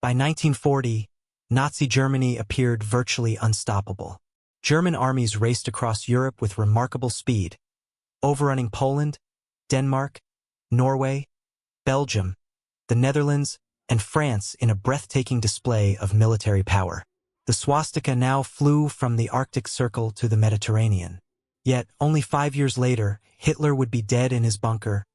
By 1940, Nazi Germany appeared virtually unstoppable. German armies raced across Europe with remarkable speed, overrunning Poland, Denmark, Norway, Belgium, the Netherlands, and France in a breathtaking display of military power. The swastika now flew from the Arctic Circle to the Mediterranean. Yet, only 5 years later, Hitler would be dead in his bunker,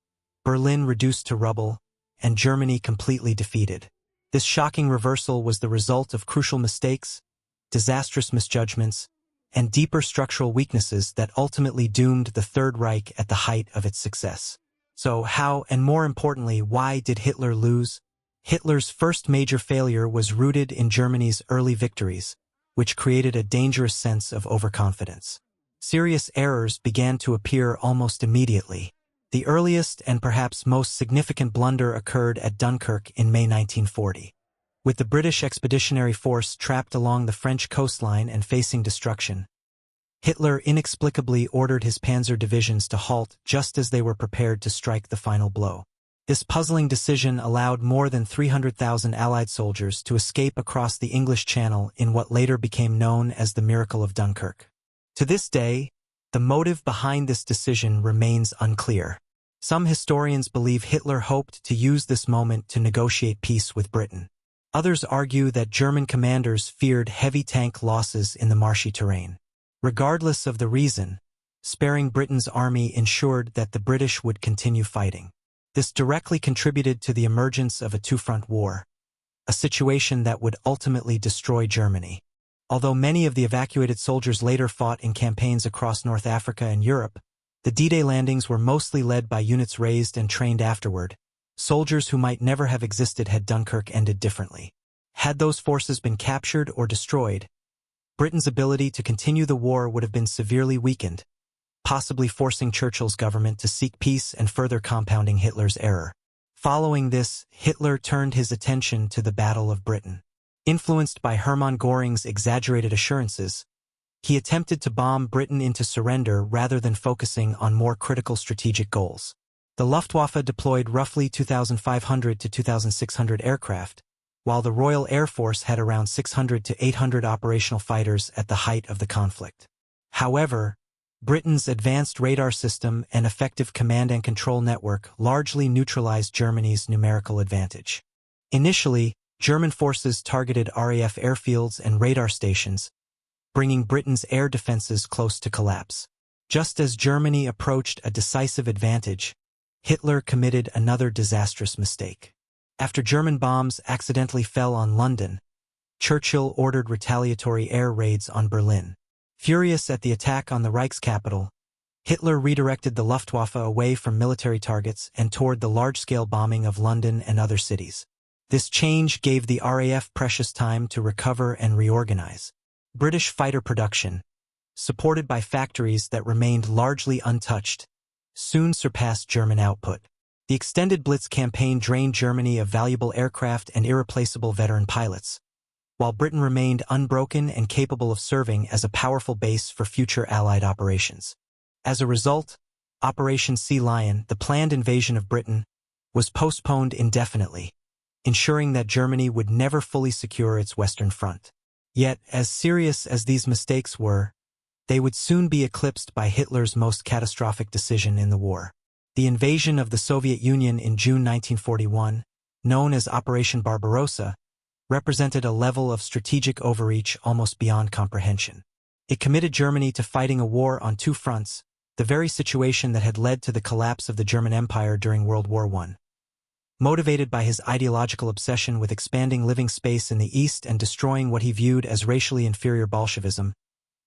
Berlin reduced to rubble, and Germany completely defeated. This shocking reversal was the result of crucial mistakes, disastrous misjudgments, and deeper structural weaknesses that ultimately doomed the Third Reich at the height of its success. So how, and more importantly, why did Hitler lose? Hitler's first major failure was rooted in Germany's early victories, which created a dangerous sense of overconfidence. Serious errors began to appear almost immediately. The earliest and perhaps most significant blunder occurred at Dunkirk in May 1940. With the British Expeditionary Force trapped along the French coastline and facing destruction, Hitler inexplicably ordered his panzer divisions to halt just as they were prepared to strike the final blow. This puzzling decision allowed more than 300,000 Allied soldiers to escape across the English Channel in what later became known as the Miracle of Dunkirk. To this day, the motive behind this decision remains unclear. Some historians believe Hitler hoped to use this moment to negotiate peace with Britain. Others argue that German commanders feared heavy tank losses in the marshy terrain. Regardless of the reason, sparing Britain's army ensured that the British would continue fighting. This directly contributed to the emergence of a two-front war, a situation that would ultimately destroy Germany. Although many of the evacuated soldiers later fought in campaigns across North Africa and Europe, the D-Day landings were mostly led by units raised and trained afterward. Soldiers who might never have existed had Dunkirk ended differently. Had those forces been captured or destroyed, Britain's ability to continue the war would have been severely weakened, possibly forcing Churchill's government to seek peace and further compounding Hitler's error. Following this, Hitler turned his attention to the Battle of Britain. Influenced by Hermann Göring's exaggerated assurances, he attempted to bomb Britain into surrender rather than focusing on more critical strategic goals. The Luftwaffe deployed roughly 2,500 to 2,600 aircraft, while the Royal Air Force had around 600 to 800 operational fighters at the height of the conflict. However, Britain's advanced radar system and effective command and control network largely neutralized Germany's numerical advantage. Initially, German forces targeted RAF airfields and radar stations, bringing Britain's air defenses close to collapse. Just as Germany approached a decisive advantage, Hitler committed another disastrous mistake. After German bombs accidentally fell on London, Churchill ordered retaliatory air raids on Berlin. Furious at the attack on the Reich's capital, Hitler redirected the Luftwaffe away from military targets and toward the large-scale bombing of London and other cities. This change gave the RAF precious time to recover and reorganize. British fighter production, supported by factories that remained largely untouched, soon surpassed German output. The extended Blitz campaign drained Germany of valuable aircraft and irreplaceable veteran pilots, while Britain remained unbroken and capable of serving as a powerful base for future Allied operations. As a result, Operation Sea Lion, the planned invasion of Britain, was postponed indefinitely, ensuring that Germany would never fully secure its Western Front. Yet, as serious as these mistakes were, they would soon be eclipsed by Hitler's most catastrophic decision in the war. The invasion of the Soviet Union in June 1941, known as Operation Barbarossa, represented a level of strategic overreach almost beyond comprehension. It committed Germany to fighting a war on two fronts, the very situation that had led to the collapse of the German Empire during World War I. Motivated by his ideological obsession with expanding living space in the East and destroying what he viewed as racially inferior Bolshevism,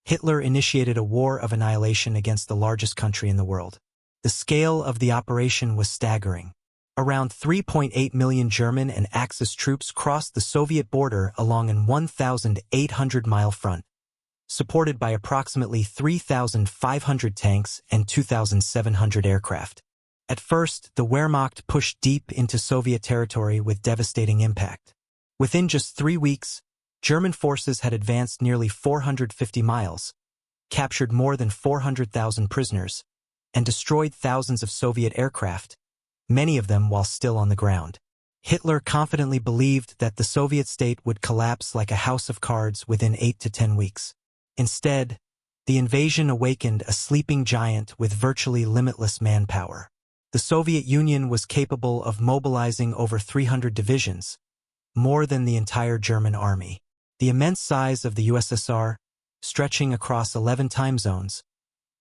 Hitler initiated a war of annihilation against the largest country in the world. The scale of the operation was staggering. Around 3.8 million German and Axis troops crossed the Soviet border along an 1,800-mile front, supported by approximately 3,500 tanks and 2,700 aircraft. At first, the Wehrmacht pushed deep into Soviet territory with devastating impact. Within just 3 weeks, German forces had advanced nearly 450 miles, captured more than 400,000 prisoners, and destroyed thousands of Soviet aircraft, many of them while still on the ground. Hitler confidently believed that the Soviet state would collapse like a house of cards within 8 to 10 weeks. Instead, the invasion awakened a sleeping giant with virtually limitless manpower. The Soviet Union was capable of mobilizing over 300 divisions, more than the entire German army. The immense size of the USSR, stretching across 11 time zones,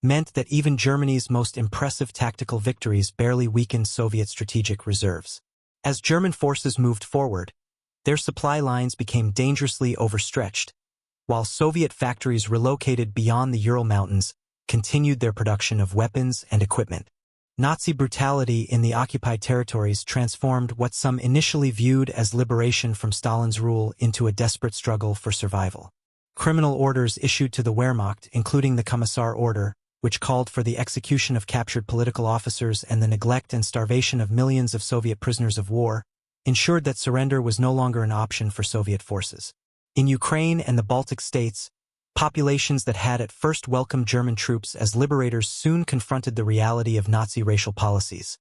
meant that even Germany's most impressive tactical victories barely weakened Soviet strategic reserves. As German forces moved forward, their supply lines became dangerously overstretched, while Soviet factories relocated beyond the Ural Mountains continued their production of weapons and equipment. Nazi brutality in the occupied territories transformed what some initially viewed as liberation from Stalin's rule into a desperate struggle for survival. Criminal orders issued to the Wehrmacht, including the Kommissar Order, which called for the execution of captured political officers and the neglect and starvation of millions of Soviet prisoners of war, ensured that surrender was no longer an option for Soviet forces. In Ukraine and the Baltic states, populations that had at first welcomed German troops as liberators soon confronted the reality of Nazi racial policies,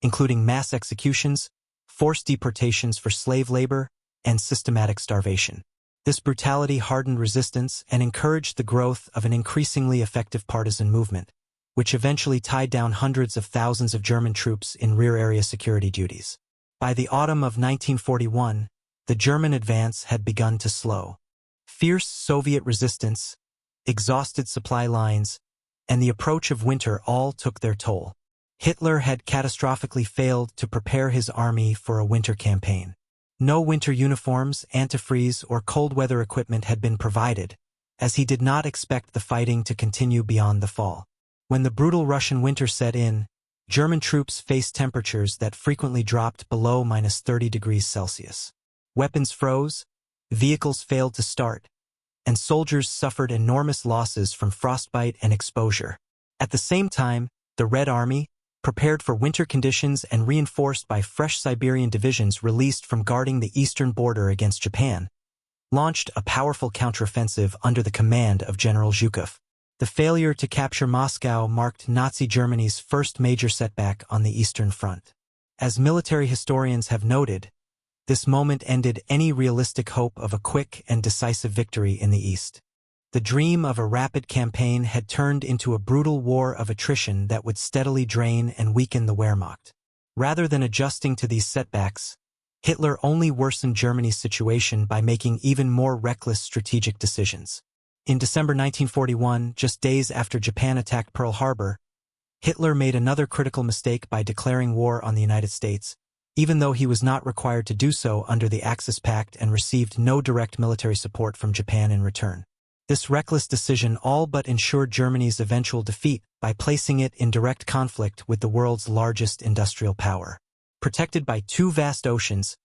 including mass executions, forced deportations for slave labor, and systematic starvation. This brutality hardened resistance and encouraged the growth of an increasingly effective partisan movement, which eventually tied down hundreds of thousands of German troops in rear-area security duties. By the autumn of 1941, the German advance had begun to slow. Fierce Soviet resistance, exhausted supply lines, and the approach of winter all took their toll. Hitler had catastrophically failed to prepare his army for a winter campaign. No winter uniforms, antifreeze, or cold weather equipment had been provided, as he did not expect the fighting to continue beyond the fall. When the brutal Russian winter set in, German troops faced temperatures that frequently dropped below -30 degrees Celsius. Weapons froze, vehicles failed to start, and soldiers suffered enormous losses from frostbite and exposure. At the same time, the Red Army, prepared for winter conditions and reinforced by fresh Siberian divisions released from guarding the eastern border against Japan, launched a powerful counteroffensive under the command of General Zhukov. The failure to capture Moscow marked Nazi Germany's first major setback on the Eastern Front. As military historians have noted, this moment ended any realistic hope of a quick and decisive victory in the East. The dream of a rapid campaign had turned into a brutal war of attrition that would steadily drain and weaken the Wehrmacht. Rather than adjusting to these setbacks, Hitler only worsened Germany's situation by making even more reckless strategic decisions. In December 1941, just days after Japan attacked Pearl Harbor, Hitler made another critical mistake by declaring war on the United States, even though he was not required to do so under the Axis Pact and received no direct military support from Japan in return. This reckless decision all but ensured Germany's eventual defeat by placing it in direct conflict with the world's largest industrial power. Protected by two vast oceans,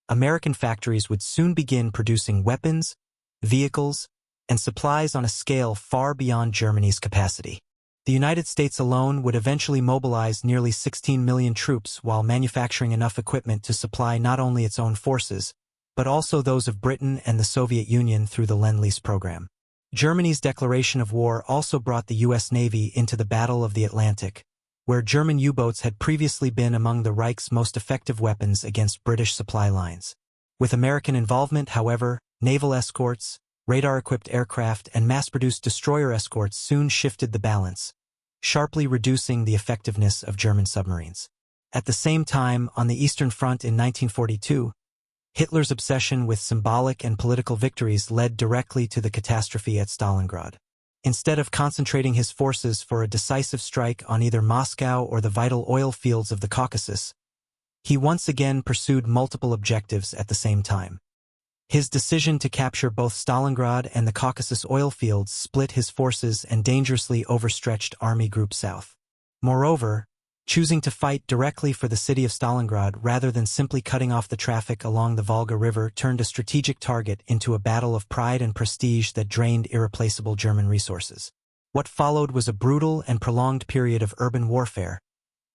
American factories would soon begin producing weapons, vehicles, and supplies on a scale far beyond Germany's capacity. The United States alone would eventually mobilize nearly 16 million troops while manufacturing enough equipment to supply not only its own forces, but also those of Britain and the Soviet Union through the Lend-Lease program. Germany's declaration of war also brought the U.S. Navy into the Battle of the Atlantic, where German U-boats had previously been among the Reich's most effective weapons against British supply lines. With American involvement, however, naval escorts, radar-equipped aircraft, and mass-produced destroyer escorts soon shifted the balance, sharply reducing the effectiveness of German submarines. At the same time, on the Eastern Front in 1942, Hitler's obsession with symbolic and political victories led directly to the catastrophe at Stalingrad. Instead of concentrating his forces for a decisive strike on either Moscow or the vital oil fields of the Caucasus, he once again pursued multiple objectives at the same time. His decision to capture both Stalingrad and the Caucasus oil fields split his forces and dangerously overstretched Army Group South. Moreover, choosing to fight directly for the city of Stalingrad rather than simply cutting off the traffic along the Volga River turned a strategic target into a battle of pride and prestige that drained irreplaceable German resources. What followed was a brutal and prolonged period of urban warfare,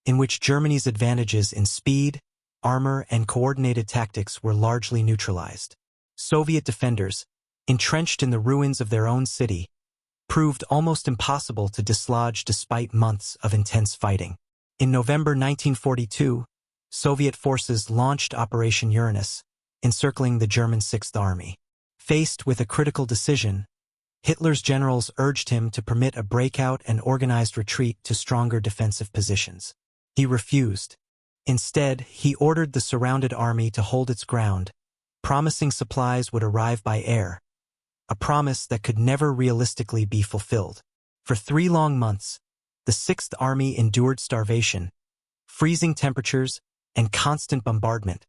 in which Germany's advantages in speed, armor, and coordinated tactics were largely neutralized. Soviet defenders, entrenched in the ruins of their own city, proved almost impossible to dislodge despite months of intense fighting. In November 1942, Soviet forces launched Operation Uranus, encircling the German Sixth Army. Faced with a critical decision, Hitler's generals urged him to permit a breakout and organized retreat to stronger defensive positions. He refused. Instead, he ordered the surrounded army to hold its ground, promising supplies would arrive by air, a promise that could never realistically be fulfilled. For 3 long months, the Sixth Army endured starvation, freezing temperatures, and constant bombardment,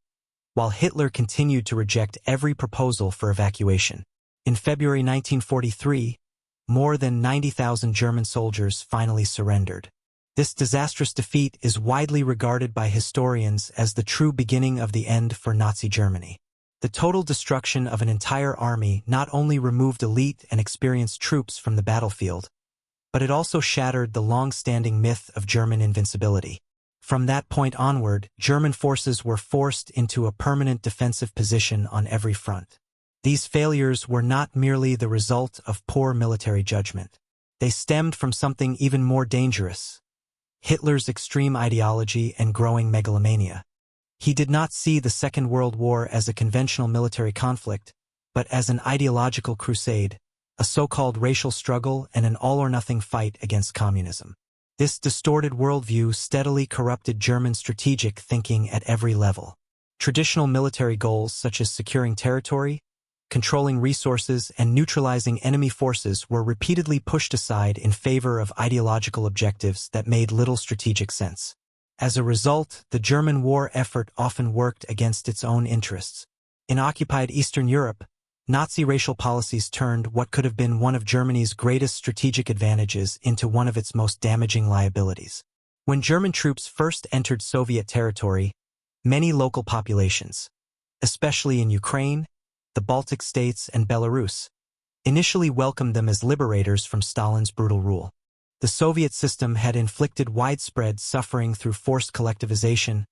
while Hitler continued to reject every proposal for evacuation. In February 1943, more than 90,000 German soldiers finally surrendered. This disastrous defeat is widely regarded by historians as the true beginning of the end for Nazi Germany. The total destruction of an entire army not only removed elite and experienced troops from the battlefield, but it also shattered the long-standing myth of German invincibility. From that point onward, German forces were forced into a permanent defensive position on every front. These failures were not merely the result of poor military judgment. They stemmed from something even more dangerous: Hitler's extreme ideology and growing megalomania. He did not see the Second World War as a conventional military conflict, but as an ideological crusade, a so-called racial struggle and an all-or-nothing fight against communism. This distorted worldview steadily corrupted German strategic thinking at every level. Traditional military goals such as securing territory, controlling resources, and neutralizing enemy forces were repeatedly pushed aside in favor of ideological objectives that made little strategic sense. As a result, the German war effort often worked against its own interests. In occupied Eastern Europe, Nazi racial policies turned what could have been one of Germany's greatest strategic advantages into one of its most damaging liabilities. When German troops first entered Soviet territory, many local populations, especially in Ukraine, the Baltic states, and Belarus, initially welcomed them as liberators from Stalin's brutal rule. The Soviet system had inflicted widespread suffering through forced collectivization,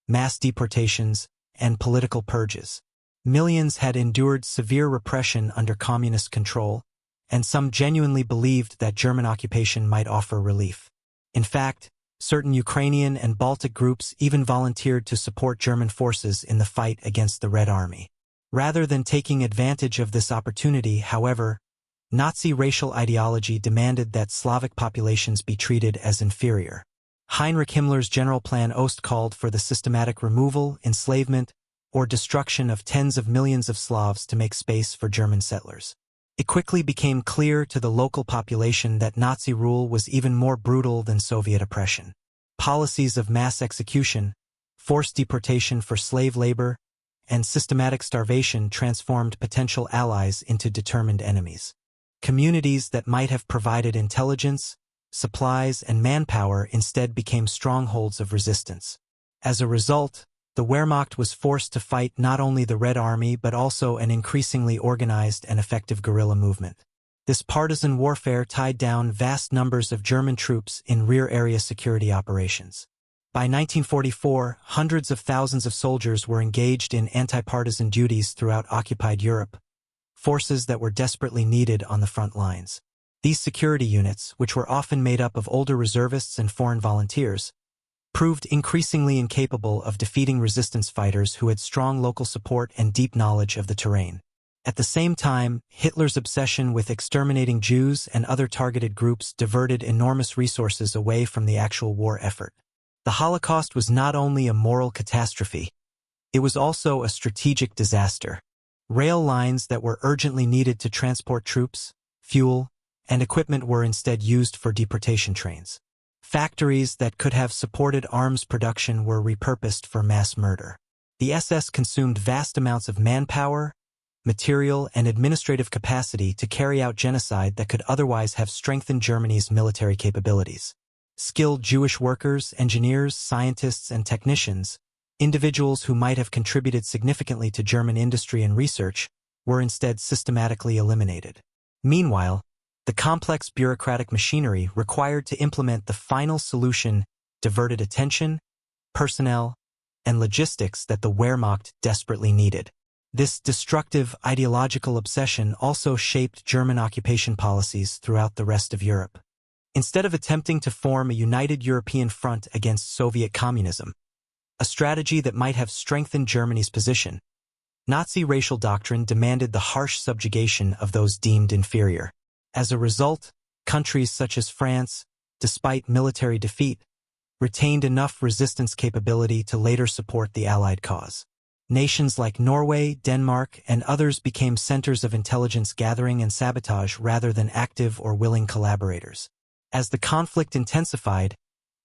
mass deportations, and political purges. Millions had endured severe repression under communist control, and some genuinely believed that German occupation might offer relief. In fact, certain Ukrainian and Baltic groups even volunteered to support German forces in the fight against the Red Army. Rather than taking advantage of this opportunity, however, Nazi racial ideology demanded that Slavic populations be treated as inferior. Heinrich Himmler's General Plan Ost called for the systematic removal, enslavement, or destruction of tens of millions of Slavs to make space for German settlers. It quickly became clear to the local population that Nazi rule was even more brutal than Soviet oppression. Policies of mass execution, forced deportation for slave labor, and systematic starvation transformed potential allies into determined enemies. Communities that might have provided intelligence, supplies, and manpower instead became strongholds of resistance. As a result, the Wehrmacht was forced to fight not only the Red Army but also an increasingly organized and effective guerrilla movement. This partisan warfare tied down vast numbers of German troops in rear-area security operations. By 1944, hundreds of thousands of soldiers were engaged in anti-partisan duties throughout occupied Europe, forces that were desperately needed on the front lines. These security units, which were often made up of older reservists and foreign volunteers, proved increasingly incapable of defeating resistance fighters who had strong local support and deep knowledge of the terrain. At the same time, Hitler's obsession with exterminating Jews and other targeted groups diverted enormous resources away from the actual war effort. The Holocaust was not only a moral catastrophe, it was also a strategic disaster. Rail lines that were urgently needed to transport troops, fuel, and equipment were instead used for deportation trains. Factories that could have supported arms production were repurposed for mass murder. The SS consumed vast amounts of manpower, material, and administrative capacity to carry out genocide that could otherwise have strengthened Germany's military capabilities. Skilled Jewish workers, engineers, scientists, and technicians, individuals who might have contributed significantly to German industry and research, were instead systematically eliminated. Meanwhile, the complex bureaucratic machinery required to implement the final solution diverted attention, personnel, and logistics that the Wehrmacht desperately needed. This destructive ideological obsession also shaped German occupation policies throughout the rest of Europe. Instead of attempting to form a united European front against Soviet communism, a strategy that might have strengthened Germany's position. Nazi racial doctrine demanded the harsh subjugation of those deemed inferior. As a result, countries such as France, despite military defeat, retained enough resistance capability to later support the Allied cause. Nations like Norway, Denmark, and others became centers of intelligence gathering and sabotage rather than active or willing collaborators. As the conflict intensified,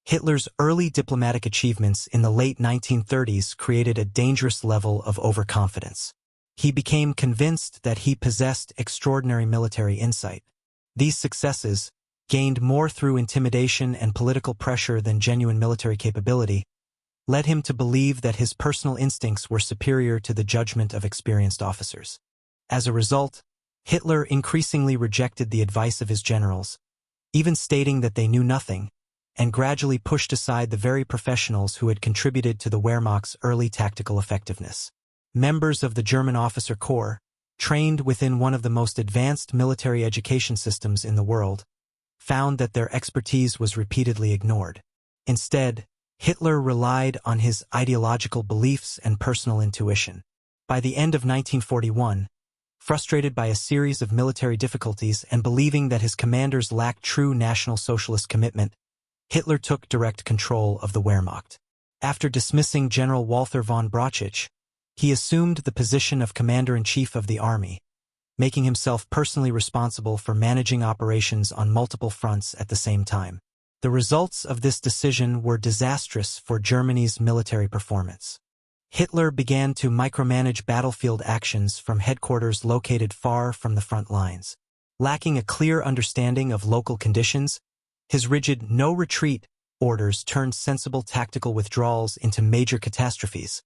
Hitler's early diplomatic achievements in the late 1930s created a dangerous level of overconfidence. He became convinced that he possessed extraordinary military insight. These successes, gained more through intimidation and political pressure than genuine military capability, led him to believe that his personal instincts were superior to the judgment of experienced officers. As a result, Hitler increasingly rejected the advice of his generals, even stating that they knew nothing, and gradually pushed aside the very professionals who had contributed to the Wehrmacht's early tactical effectiveness. Members of the German officer corps, trained within one of the most advanced military education systems in the world, found that their expertise was repeatedly ignored. Instead, Hitler relied on his ideological beliefs and personal intuition. By the end of 1941, frustrated by a series of military difficulties and believing that his commanders lacked true National Socialist commitment, Hitler took direct control of the Wehrmacht. After dismissing General Walther von Brauchitsch, he assumed the position of Commander-in-Chief of the Army, making himself personally responsible for managing operations on multiple fronts at the same time. The results of this decision were disastrous for Germany's military performance. Hitler began to micromanage battlefield actions from headquarters located far from the front lines. Lacking a clear understanding of local conditions, his rigid no-retreat orders turned sensible tactical withdrawals into major catastrophes,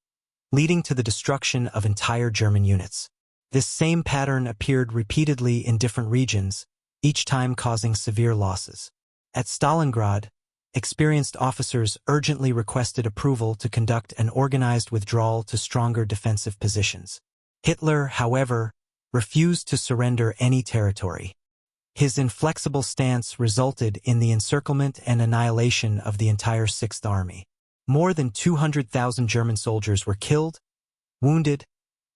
leading to the destruction of entire German units. This same pattern appeared repeatedly in different regions, each time causing severe losses. At Stalingrad, experienced officers urgently requested approval to conduct an organized withdrawal to stronger defensive positions. Hitler, however, refused to surrender any territory. His inflexible stance resulted in the encirclement and annihilation of the entire Sixth Army. More than 200,000 German soldiers were killed, wounded,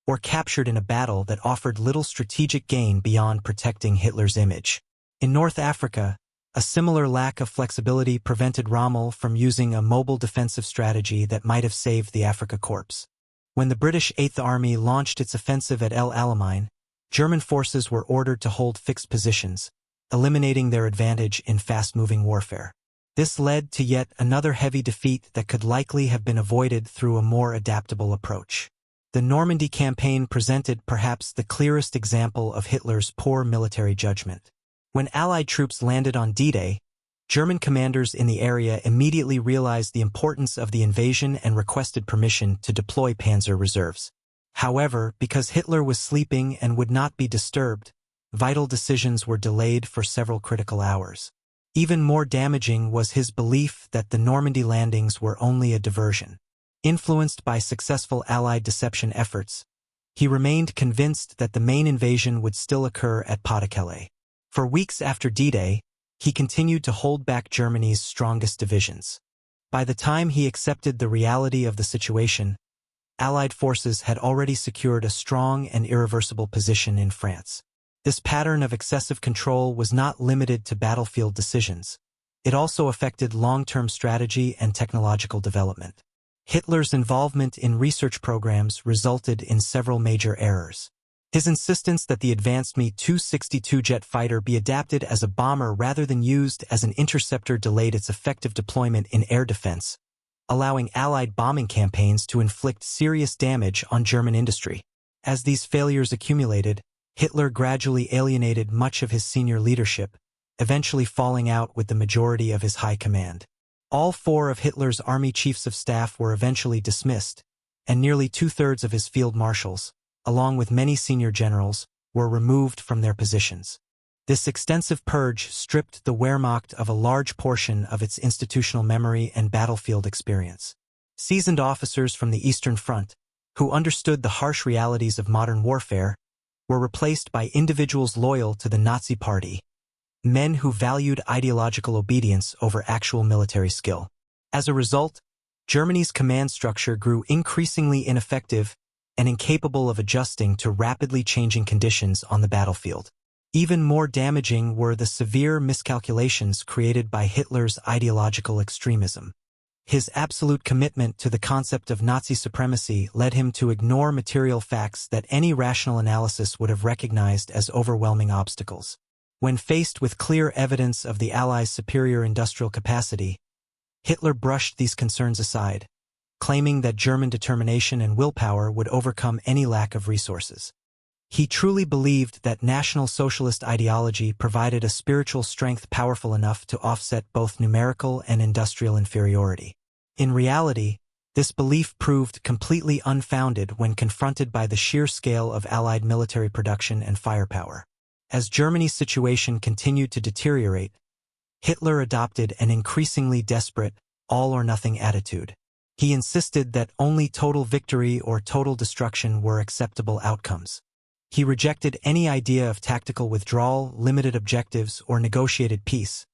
or captured in a battle that offered little strategic gain beyond protecting Hitler's image. In North Africa, a similar lack of flexibility prevented Rommel from using a mobile defensive strategy that might have saved the Afrika Korps. When the British Eighth Army launched its offensive at El Alamein, German forces were ordered to hold fixed positions, eliminating their advantage in fast-moving warfare. This led to yet another heavy defeat that could likely have been avoided through a more adaptable approach. The Normandy campaign presented perhaps the clearest example of Hitler's poor military judgment. When Allied troops landed on D-Day, German commanders in the area immediately realized the importance of the invasion and requested permission to deploy panzer reserves. However, because Hitler was sleeping and would not be disturbed, vital decisions were delayed for several critical hours. Even more damaging was his belief that the Normandy landings were only a diversion. Influenced by successful Allied deception efforts, he remained convinced that the main invasion would still occur at Pas-de-Calais. For weeks after D-Day, he continued to hold back Germany's strongest divisions. By the time he accepted the reality of the situation, Allied forces had already secured a strong and irreversible position in France. This pattern of excessive control was not limited to battlefield decisions. It also affected long-term strategy and technological development. Hitler's involvement in research programs resulted in several major errors. His insistence that the advanced Me-262 jet fighter be adapted as a bomber rather than used as an interceptor delayed its effective deployment in air defense, allowing Allied bombing campaigns to inflict serious damage on German industry. As these failures accumulated, Hitler gradually alienated much of his senior leadership, eventually falling out with the majority of his high command. All four of Hitler's army chiefs of staff were eventually dismissed, and nearly two-thirds of his field marshals, along with many senior generals, were removed from their positions. This extensive purge stripped the Wehrmacht of a large portion of its institutional memory and battlefield experience. Seasoned officers from the Eastern Front, who understood the harsh realities of modern warfare, were replaced by individuals loyal to the Nazi Party, men who valued ideological obedience over actual military skill. As a result, Germany's command structure grew increasingly ineffective and incapable of adjusting to rapidly changing conditions on the battlefield. Even more damaging were the severe miscalculations created by Hitler's ideological extremism. His absolute commitment to the concept of Nazi supremacy led him to ignore material facts that any rational analysis would have recognized as overwhelming obstacles. When faced with clear evidence of the Allies' superior industrial capacity, Hitler brushed these concerns aside, claiming that German determination and willpower would overcome any lack of resources. He truly believed that National Socialist ideology provided a spiritual strength powerful enough to offset both numerical and industrial inferiority. In reality, this belief proved completely unfounded when confronted by the sheer scale of Allied military production and firepower. As Germany's situation continued to deteriorate, Hitler adopted an increasingly desperate, all-or-nothing attitude. He insisted that only total victory or total destruction were acceptable outcomes. He rejected any idea of tactical withdrawal, limited objectives, or negotiated peace,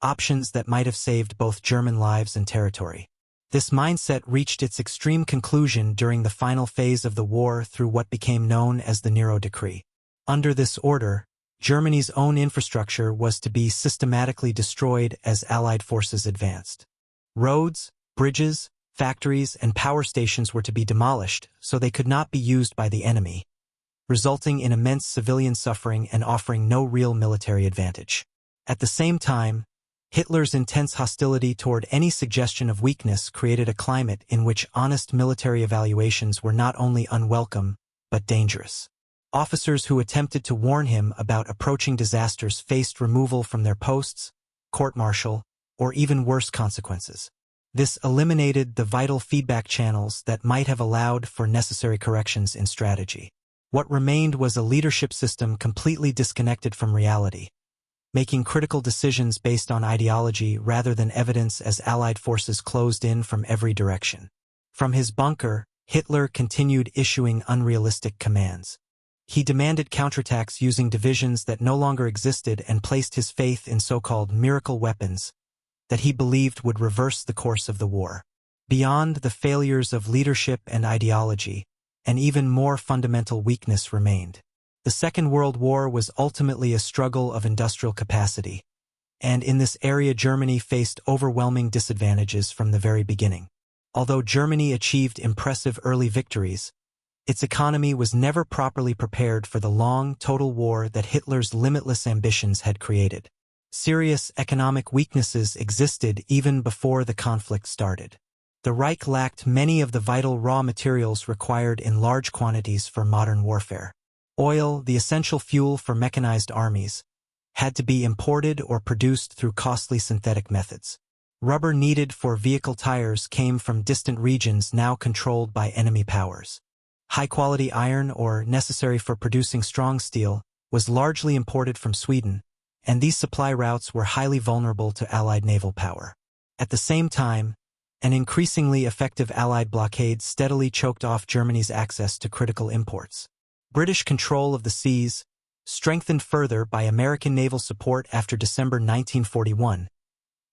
options that might have saved both German lives and territory. This mindset reached its extreme conclusion during the final phase of the war through what became known as the Nero Decree. Under this order, Germany's own infrastructure was to be systematically destroyed as Allied forces advanced. Roads, bridges, factories, and power stations were to be demolished so they could not be used by the enemy, resulting in immense civilian suffering and offering no real military advantage. At the same time, Hitler's intense hostility toward any suggestion of weakness created a climate in which honest military evaluations were not only unwelcome, but dangerous. Officers who attempted to warn him about approaching disasters faced removal from their posts, court-martial, or even worse consequences. This eliminated the vital feedback channels that might have allowed for necessary corrections in strategy. What remained was a leadership system completely disconnected from reality, making critical decisions based on ideology rather than evidence as Allied forces closed in from every direction. From his bunker, Hitler continued issuing unrealistic commands. He demanded counterattacks using divisions that no longer existed and placed his faith in so-called miracle weapons that he believed would reverse the course of the war. Beyond the failures of leadership and ideology, an even more fundamental weakness remained. The Second World War was ultimately a struggle of industrial capacity, and in this area Germany faced overwhelming disadvantages from the very beginning. Although Germany achieved impressive early victories, its economy was never properly prepared for the long, total war that Hitler's limitless ambitions had created. Serious economic weaknesses existed even before the conflict started. The Reich lacked many of the vital raw materials required in large quantities for modern warfare. Oil, the essential fuel for mechanized armies, had to be imported or produced through costly synthetic methods. Rubber needed for vehicle tires came from distant regions now controlled by enemy powers. High-quality iron, or necessary for producing strong steel, was largely imported from Sweden, and these supply routes were highly vulnerable to Allied naval power. At the same time, an increasingly effective Allied blockade steadily choked off Germany's access to critical imports. British control of the seas, strengthened further by American naval support after December 1941,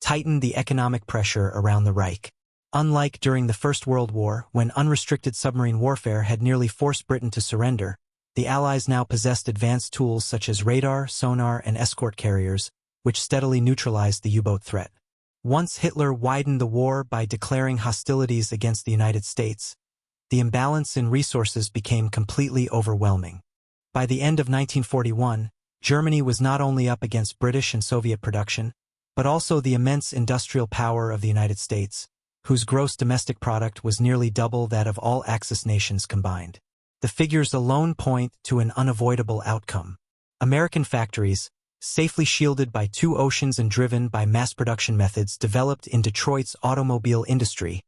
tightened the economic pressure around the Reich. Unlike during the First World War, when unrestricted submarine warfare had nearly forced Britain to surrender, the Allies now possessed advanced tools such as radar, sonar, and escort carriers, which steadily neutralized the U-boat threat. Once Hitler widened the war by declaring hostilities against the United States, the imbalance in resources became completely overwhelming. By the end of 1941, Germany was not only up against British and Soviet production, but also the immense industrial power of the United States, whose gross domestic product was nearly double that of all Axis nations combined. The figures alone point to an unavoidable outcome. American factories, safely shielded by two oceans and driven by mass production methods developed in Detroit's automobile industry,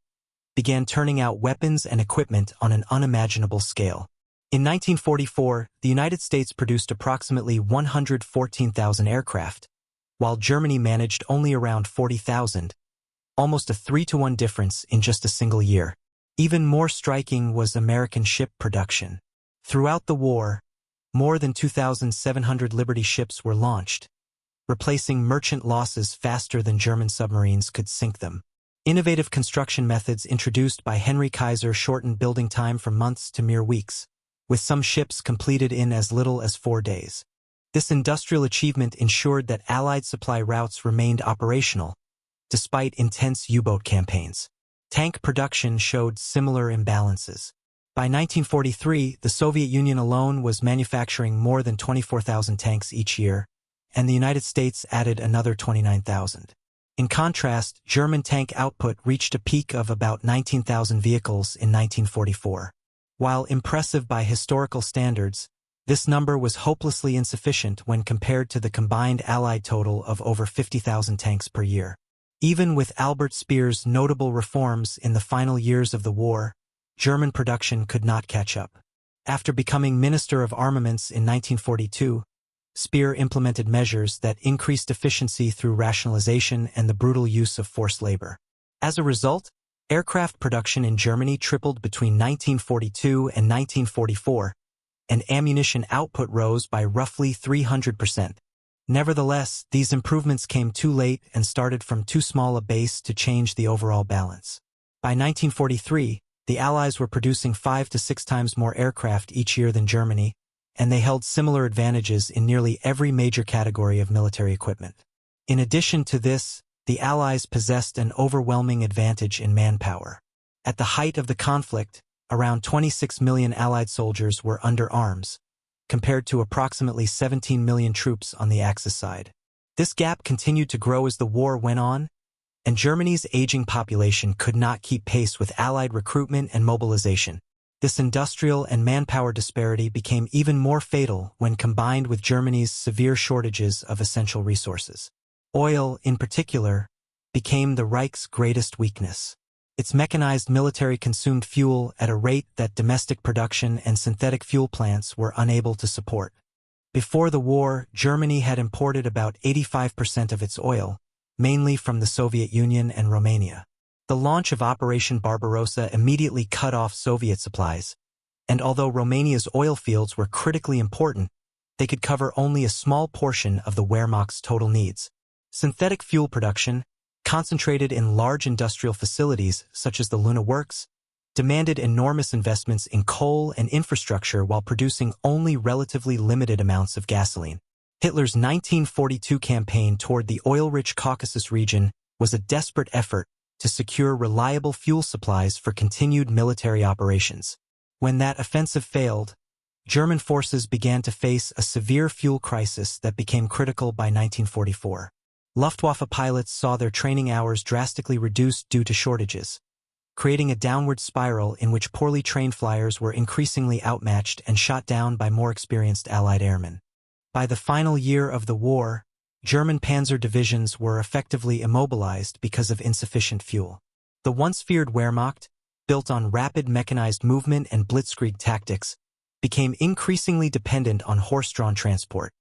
began turning out weapons and equipment on an unimaginable scale. In 1944, the United States produced approximately 114,000 aircraft, while Germany managed only around 40,000, almost a 3-to-1 difference in just a single year. Even more striking was American ship production. Throughout the war, more than 2,700 Liberty ships were launched, replacing merchant losses faster than German submarines could sink them. Innovative construction methods introduced by Henry Kaiser shortened building time from months to mere weeks, with some ships completed in as little as 4 days. This industrial achievement ensured that Allied supply routes remained operational, despite intense U-boat campaigns. Tank production showed similar imbalances. By 1943, the Soviet Union alone was manufacturing more than 24,000 tanks each year, and the United States added another 29,000. In contrast, German tank output reached a peak of about 19,000 vehicles in 1944. While impressive by historical standards, this number was hopelessly insufficient when compared to the combined Allied total of over 50,000 tanks per year. Even with Albert Speer's notable reforms in the final years of the war, German production could not catch up. After becoming Minister of Armaments in 1942, Speer implemented measures that increased efficiency through rationalization and the brutal use of forced labor. As a result, aircraft production in Germany tripled between 1942 and 1944, and ammunition output rose by roughly 300%. Nevertheless, these improvements came too late and started from too small a base to change the overall balance. By 1943, the Allies were producing 5 to 6 times more aircraft each year than Germany, and they held similar advantages in nearly every major category of military equipment. In addition to this, the Allies possessed an overwhelming advantage in manpower. At the height of the conflict, around 26 million Allied soldiers were under arms, compared to approximately 17 million troops on the Axis side. This gap continued to grow as the war went on, and Germany's aging population could not keep pace with Allied recruitment and mobilization. This industrial and manpower disparity became even more fatal when combined with Germany's severe shortages of essential resources. Oil, in particular, became the Reich's greatest weakness. Its mechanized military consumed fuel at a rate that domestic production and synthetic fuel plants were unable to support. Before the war, Germany had imported about 85% of its oil, mainly from the Soviet Union and Romania. The launch of Operation Barbarossa immediately cut off Soviet supplies, and although Romania's oil fields were critically important, they could cover only a small portion of the Wehrmacht's total needs. Synthetic fuel production, concentrated in large industrial facilities such as the Luna Works, demanded enormous investments in coal and infrastructure while producing only relatively limited amounts of gasoline. Hitler's 1942 campaign toward the oil-rich Caucasus region was a desperate effort to secure reliable fuel supplies for continued military operations. When that offensive failed, German forces began to face a severe fuel crisis that became critical by 1944. Luftwaffe pilots saw their training hours drastically reduced due to shortages, creating a downward spiral in which poorly trained flyers were increasingly outmatched and shot down by more experienced Allied airmen. By the final year of the war, German panzer divisions were effectively immobilized because of insufficient fuel. The once feared Wehrmacht, built on rapid mechanized movement and blitzkrieg tactics, became increasingly dependent on horse-drawn transport,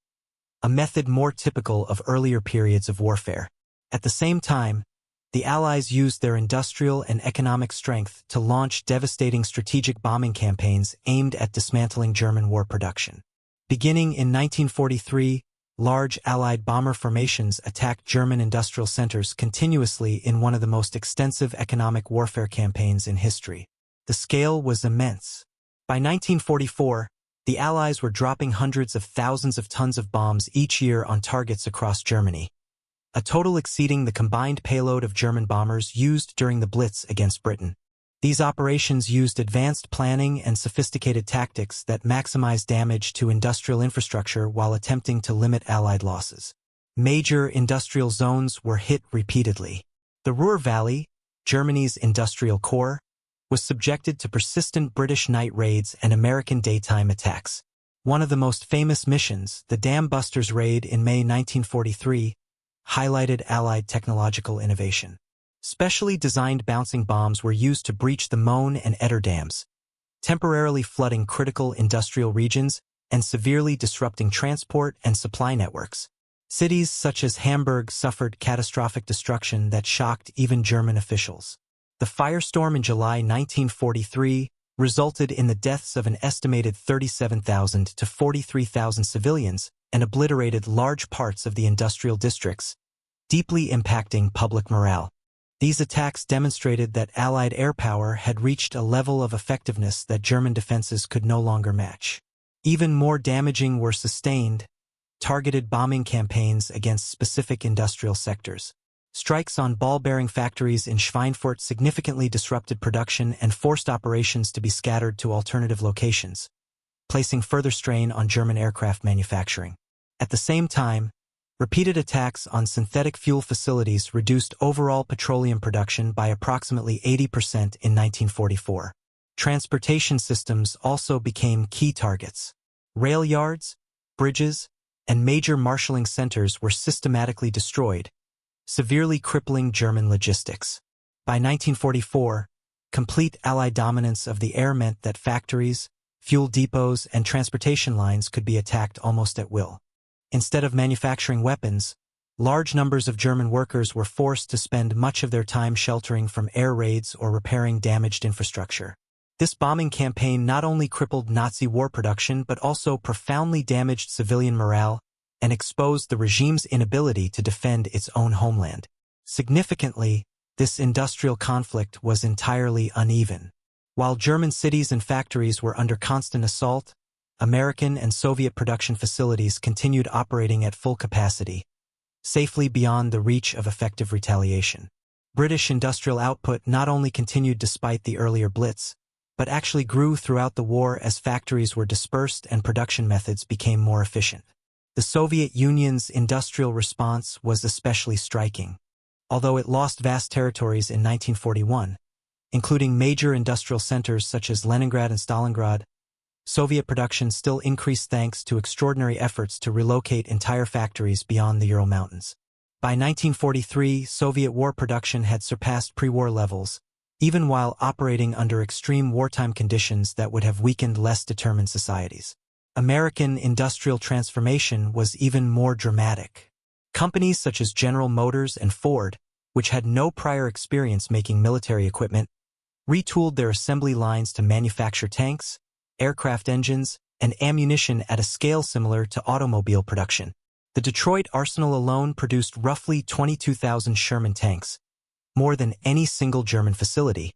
a method more typical of earlier periods of warfare. At the same time, the Allies used their industrial and economic strength to launch devastating strategic bombing campaigns aimed at dismantling German war production. Beginning in 1943, large Allied bomber formations attacked German industrial centers continuously in one of the most extensive economic warfare campaigns in history. The scale was immense. By 1944, the Allies were dropping hundreds of thousands of tons of bombs each year on targets across Germany, a total exceeding the combined payload of German bombers used during the Blitz against Britain. These operations used advanced planning and sophisticated tactics that maximized damage to industrial infrastructure while attempting to limit Allied losses. Major industrial zones were hit repeatedly. The Ruhr Valley, Germany's industrial core, was subjected to persistent British night raids and American daytime attacks. One of the most famous missions, the Dam Busters raid in May 1943, highlighted Allied technological innovation. Specially designed bouncing bombs were used to breach the Möhne and Eder dams, temporarily flooding critical industrial regions and severely disrupting transport and supply networks. Cities such as Hamburg suffered catastrophic destruction that shocked even German officials. The firestorm in July 1943 resulted in the deaths of an estimated 37,000 to 43,000 civilians and obliterated large parts of the industrial districts, deeply impacting public morale. These attacks demonstrated that Allied air power had reached a level of effectiveness that German defenses could no longer match. Even more damaging were sustained, targeted bombing campaigns against specific industrial sectors. Strikes on ball-bearing factories in Schweinfurt significantly disrupted production and forced operations to be scattered to alternative locations, placing further strain on German aircraft manufacturing. At the same time, repeated attacks on synthetic fuel facilities reduced overall petroleum production by approximately 80% in 1944. Transportation systems also became key targets. Rail yards, bridges, and major marshalling centers were systematically destroyed, severely crippling German logistics. By 1944, complete Allied dominance of the air meant that factories, fuel depots, and transportation lines could be attacked almost at will. Instead of manufacturing weapons, large numbers of German workers were forced to spend much of their time sheltering from air raids or repairing damaged infrastructure. This bombing campaign not only crippled Nazi war production but also profoundly damaged civilian morale and exposed the regime's inability to defend its own homeland. Significantly, this industrial conflict was entirely uneven. While German cities and factories were under constant assault, American and Soviet production facilities continued operating at full capacity, safely beyond the reach of effective retaliation. British industrial output not only continued despite the earlier Blitz, but actually grew throughout the war as factories were dispersed and production methods became more efficient. The Soviet Union's industrial response was especially striking. Although it lost vast territories in 1941, including major industrial centers such as Leningrad and Stalingrad, Soviet production still increased thanks to extraordinary efforts to relocate entire factories beyond the Ural Mountains. By 1943, Soviet war production had surpassed pre-war levels, even while operating under extreme wartime conditions that would have weakened less determined societies. American industrial transformation was even more dramatic. Companies such as General Motors and Ford, which had no prior experience making military equipment, retooled their assembly lines to manufacture tanks, aircraft engines, and ammunition at a scale similar to automobile production. The Detroit arsenal alone produced roughly 22,000 Sherman tanks, more than any single German facility,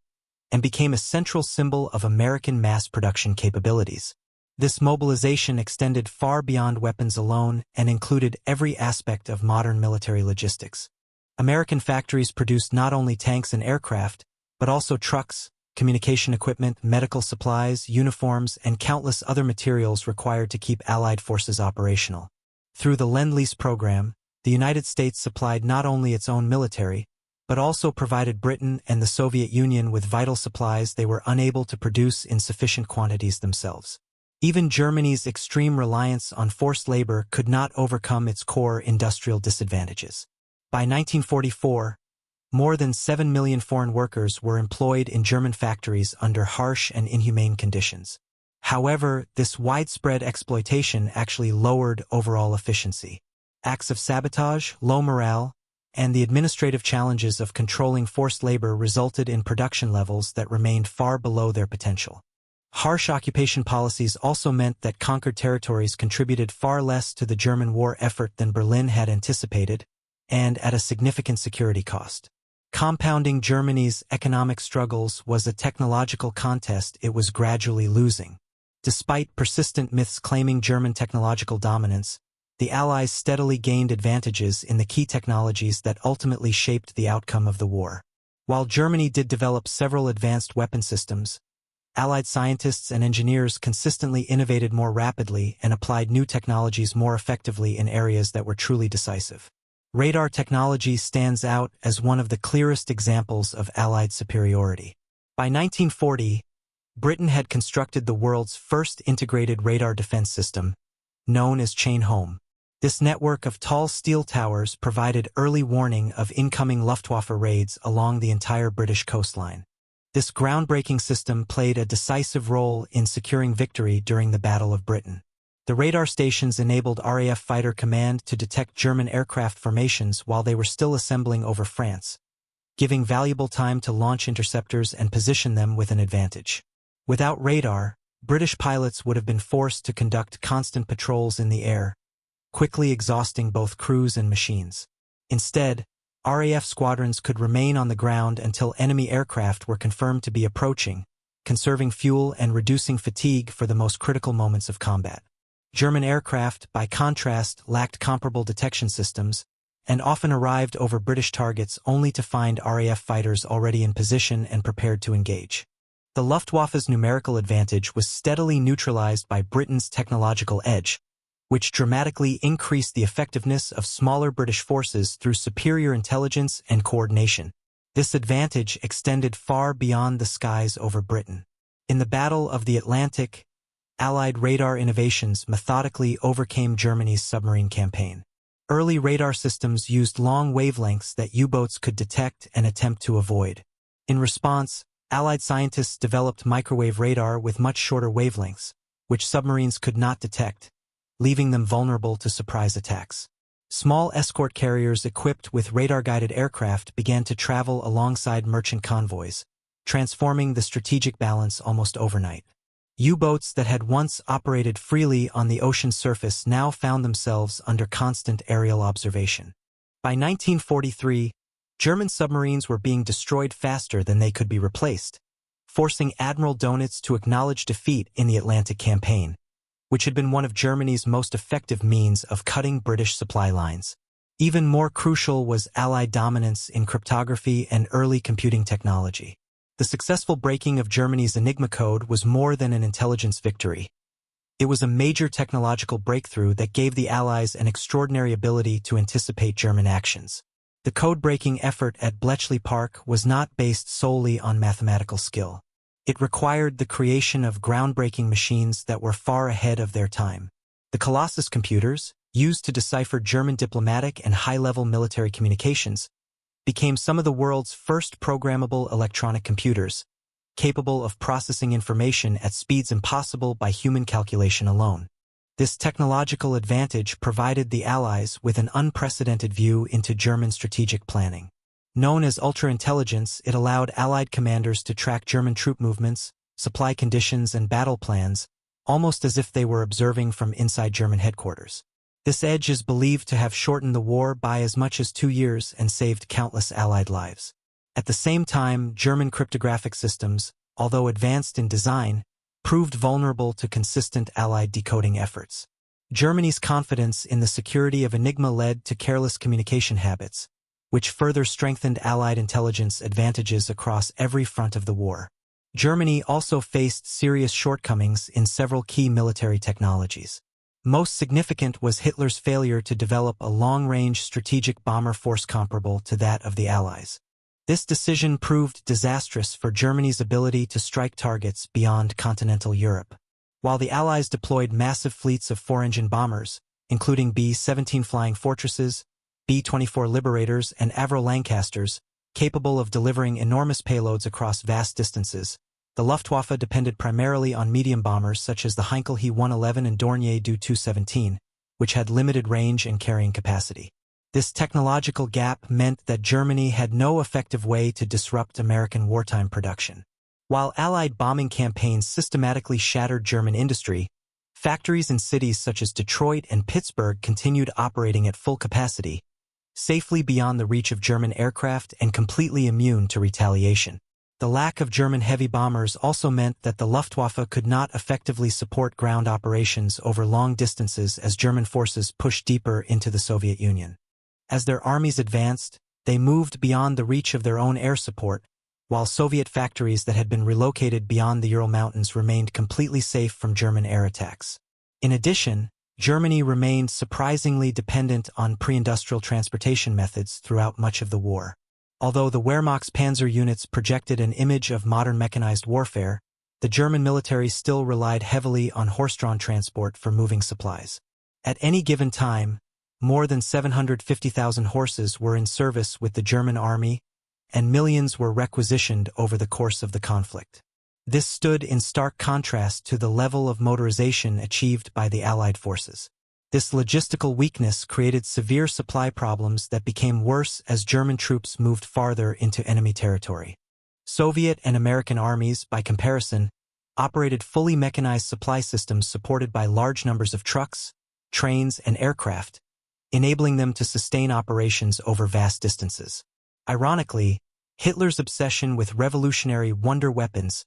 and became a central symbol of American mass production capabilities. This mobilization extended far beyond weapons alone and included every aspect of modern military logistics. American factories produced not only tanks and aircraft, but also trucks, communication equipment, medical supplies, uniforms, and countless other materials required to keep Allied forces operational. Through the Lend-Lease program, the United States supplied not only its own military, but also provided Britain and the Soviet Union with vital supplies they were unable to produce in sufficient quantities themselves. Even Germany's extreme reliance on forced labor could not overcome its core industrial disadvantages. By 1944, more than 7 million foreign workers were employed in German factories under harsh and inhumane conditions. However, this widespread exploitation actually lowered overall efficiency. Acts of sabotage, low morale, and the administrative challenges of controlling forced labor resulted in production levels that remained far below their potential. Harsh occupation policies also meant that conquered territories contributed far less to the German war effort than Berlin had anticipated, and at a significant security cost. Compounding Germany's economic struggles was a technological contest it was gradually losing. Despite persistent myths claiming German technological dominance, the Allies steadily gained advantages in the key technologies that ultimately shaped the outcome of the war. While Germany did develop several advanced weapon systems, Allied scientists and engineers consistently innovated more rapidly and applied new technologies more effectively in areas that were truly decisive. Radar technology stands out as one of the clearest examples of Allied superiority. By 1940, Britain had constructed the world's first integrated radar defense system, known as Chain Home. This network of tall steel towers provided early warning of incoming Luftwaffe raids along the entire British coastline. This groundbreaking system played a decisive role in securing victory during the Battle of Britain. The radar stations enabled RAF Fighter Command to detect German aircraft formations while they were still assembling over France, giving valuable time to launch interceptors and position them with an advantage. Without radar, British pilots would have been forced to conduct constant patrols in the air, quickly exhausting both crews and machines. Instead, RAF squadrons could remain on the ground until enemy aircraft were confirmed to be approaching, conserving fuel and reducing fatigue for the most critical moments of combat. German aircraft, by contrast, lacked comparable detection systems, and often arrived over British targets only to find RAF fighters already in position and prepared to engage. The Luftwaffe's numerical advantage was steadily neutralized by Britain's technological edge, which dramatically increased the effectiveness of smaller British forces through superior intelligence and coordination. This advantage extended far beyond the skies over Britain. In the Battle of the Atlantic, Allied radar innovations methodically overcame Germany's submarine campaign. Early radar systems used long wavelengths that U-boats could detect and attempt to avoid. In response, Allied scientists developed microwave radar with much shorter wavelengths, which submarines could not detect, leaving them vulnerable to surprise attacks. Small escort carriers equipped with radar-guided aircraft began to travel alongside merchant convoys, transforming the strategic balance almost overnight. U-boats that had once operated freely on the ocean surface now found themselves under constant aerial observation. By 1943, German submarines were being destroyed faster than they could be replaced, forcing Admiral Dönitz to acknowledge defeat in the Atlantic campaign, which had been one of Germany's most effective means of cutting British supply lines. Even more crucial was Allied dominance in cryptography and early computing technology. The successful breaking of Germany's Enigma code was more than an intelligence victory. It was a major technological breakthrough that gave the Allies an extraordinary ability to anticipate German actions. The code-breaking effort at Bletchley Park was not based solely on mathematical skill. It required the creation of groundbreaking machines that were far ahead of their time. The Colossus computers, used to decipher German diplomatic and high-level military communications, became some of the world's first programmable electronic computers, capable of processing information at speeds impossible by human calculation alone. This technological advantage provided the Allies with an unprecedented view into German strategic planning. Known as ultra-intelligence, it allowed Allied commanders to track German troop movements, supply conditions, and battle plans, almost as if they were observing from inside German headquarters. This edge is believed to have shortened the war by as much as 2 years and saved countless Allied lives. At the same time, German cryptographic systems, although advanced in design, proved vulnerable to consistent Allied decoding efforts. Germany's confidence in the security of Enigma led to careless communication habits, which further strengthened Allied intelligence advantages across every front of the war. Germany also faced serious shortcomings in several key military technologies. Most significant was Hitler's failure to develop a long-range strategic bomber force comparable to that of the Allies. This decision proved disastrous for Germany's ability to strike targets beyond continental Europe. While the Allies deployed massive fleets of 4-engine bombers, including B-17 Flying Fortresses, B-24 Liberators, and Avro Lancasters, capable of delivering enormous payloads across vast distances, the Luftwaffe depended primarily on medium bombers such as the Heinkel He-111 and Dornier Du-217, which had limited range and carrying capacity. This technological gap meant that Germany had no effective way to disrupt American wartime production. While Allied bombing campaigns systematically shattered German industry, factories in cities such as Detroit and Pittsburgh continued operating at full capacity, safely beyond the reach of German aircraft and completely immune to retaliation. The lack of German heavy bombers also meant that the Luftwaffe could not effectively support ground operations over long distances as German forces pushed deeper into the Soviet Union. As their armies advanced, they moved beyond the reach of their own air support, while Soviet factories that had been relocated beyond the Ural Mountains remained completely safe from German air attacks. In addition, Germany remained surprisingly dependent on pre-industrial transportation methods throughout much of the war. Although the Wehrmacht's panzer units projected an image of modern mechanized warfare, the German military still relied heavily on horse-drawn transport for moving supplies. At any given time, more than 750,000 horses were in service with the German army, and millions were requisitioned over the course of the conflict. This stood in stark contrast to the level of motorization achieved by the Allied forces. This logistical weakness created severe supply problems that became worse as German troops moved farther into enemy territory. Soviet and American armies, by comparison, operated fully mechanized supply systems supported by large numbers of trucks, trains, and aircraft, enabling them to sustain operations over vast distances. Ironically, Hitler's obsession with revolutionary wonder weapons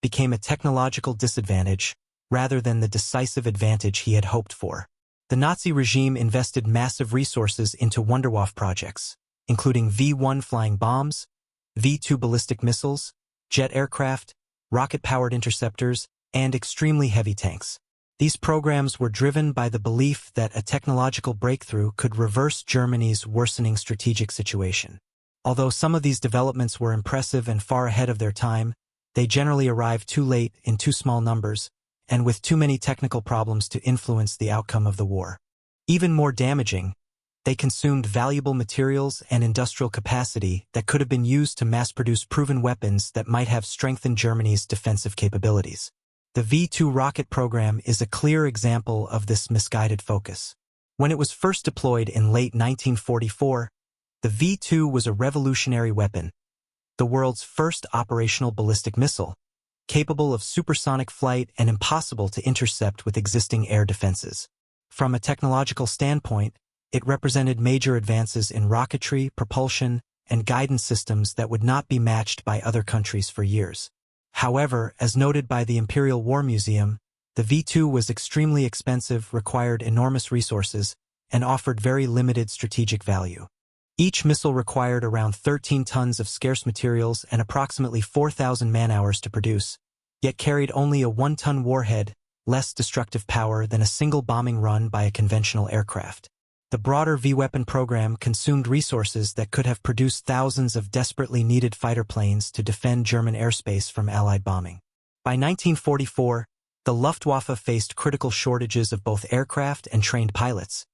became a technological disadvantage rather than the decisive advantage he had hoped for. The Nazi regime invested massive resources into Wunderwaffe projects, including V-1 flying bombs, V-2 ballistic missiles, jet aircraft, rocket-powered interceptors, and extremely heavy tanks. These programs were driven by the belief that a technological breakthrough could reverse Germany's worsening strategic situation. Although some of these developments were impressive and far ahead of their time, they generally arrived too late in too small numbers, and with too many technical problems to influence the outcome of the war. Even more damaging, they consumed valuable materials and industrial capacity that could have been used to mass-produce proven weapons that might have strengthened Germany's defensive capabilities. The V-2 rocket program is a clear example of this misguided focus. When it was first deployed in late 1944, the V-2 was a revolutionary weapon, the world's first operational ballistic missile, capable of supersonic flight and impossible to intercept with existing air defenses. From a technological standpoint, it represented major advances in rocketry, propulsion, and guidance systems that would not be matched by other countries for years. However, as noted by the Imperial War Museum, the V-2 was extremely expensive, required enormous resources, and offered very limited strategic value. Each missile required around 13 tons of scarce materials and approximately 4,000 man-hours to produce, yet carried only a 1-ton warhead, less destructive power than a single bombing run by a conventional aircraft. The broader V-weapon program consumed resources that could have produced thousands of desperately needed fighter planes to defend German airspace from Allied bombing. By 1944, the Luftwaffe faced critical shortages of both aircraft and trained pilots,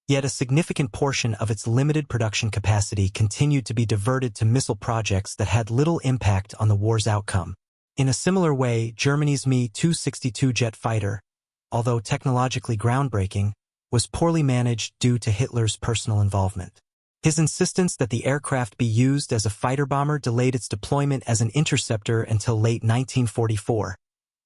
yet a significant portion of its limited production capacity continued to be diverted to missile projects that had little impact on the war's outcome. In a similar way, Germany's Me-262 jet fighter, although technologically groundbreaking, was poorly managed due to Hitler's personal involvement. His insistence that the aircraft be used as a fighter bomber delayed its deployment as an interceptor until late 1944,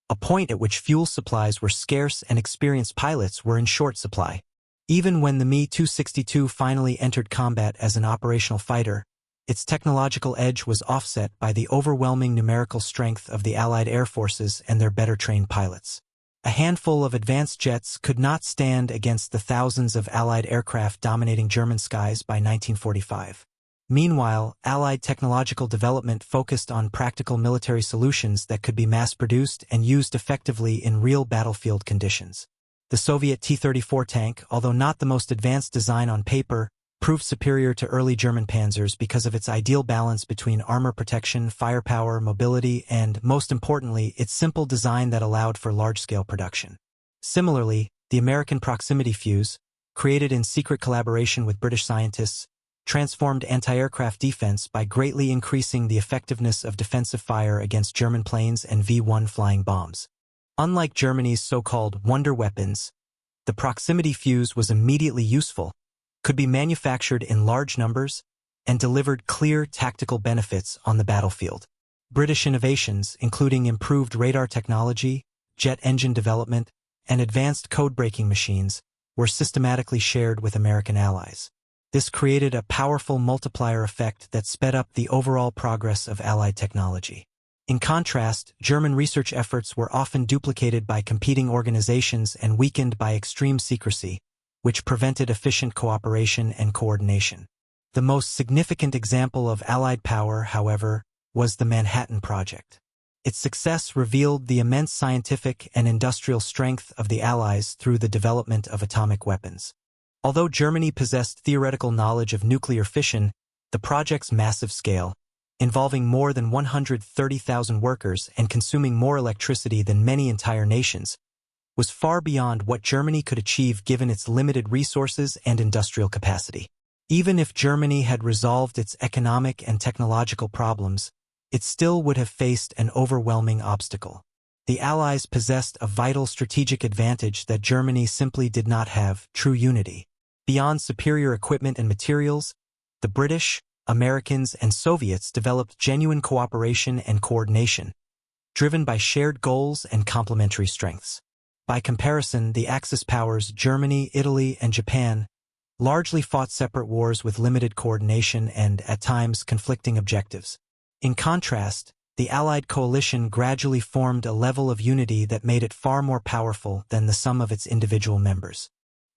a point at which fuel supplies were scarce and experienced pilots were in short supply. Even when the Me-262 finally entered combat as an operational fighter, its technological edge was offset by the overwhelming numerical strength of the Allied air forces and their better-trained pilots. A handful of advanced jets could not stand against the thousands of Allied aircraft dominating German skies by 1945. Meanwhile, Allied technological development focused on practical military solutions that could be mass-produced and used effectively in real battlefield conditions. The Soviet T-34 tank, although not the most advanced design on paper, proved superior to early German panzers because of its ideal balance between armor protection, firepower, mobility, and, most importantly, its simple design that allowed for large-scale production. Similarly, the American proximity fuse, created in secret collaboration with British scientists, transformed anti-aircraft defense by greatly increasing the effectiveness of defensive fire against German planes and V-1 flying bombs. Unlike Germany's so-called wonder weapons, the proximity fuse was immediately useful, could be manufactured in large numbers, and delivered clear tactical benefits on the battlefield. British innovations, including improved radar technology, jet engine development, and advanced code-breaking machines, were systematically shared with American allies. This created a powerful multiplier effect that sped up the overall progress of Allied technology. In contrast, German research efforts were often duplicated by competing organizations and weakened by extreme secrecy, which prevented efficient cooperation and coordination. The most significant example of Allied power, however, was the Manhattan Project. Its success revealed the immense scientific and industrial strength of the Allies through the development of atomic weapons. Although Germany possessed theoretical knowledge of nuclear fission, the project's massive scale, involving more than 130,000 workers and consuming more electricity than many entire nations, was far beyond what Germany could achieve given its limited resources and industrial capacity. Even if Germany had resolved its economic and technological problems, it still would have faced an overwhelming obstacle. The Allies possessed a vital strategic advantage that Germany simply did not have: true unity. Beyond superior equipment and materials, the British, Americans, and Soviets developed genuine cooperation and coordination, driven by shared goals and complementary strengths. By comparison, the Axis powers Germany, Italy, and Japan largely fought separate wars with limited coordination and, at times, conflicting objectives. In contrast, the Allied coalition gradually formed a level of unity that made it far more powerful than the sum of its individual members.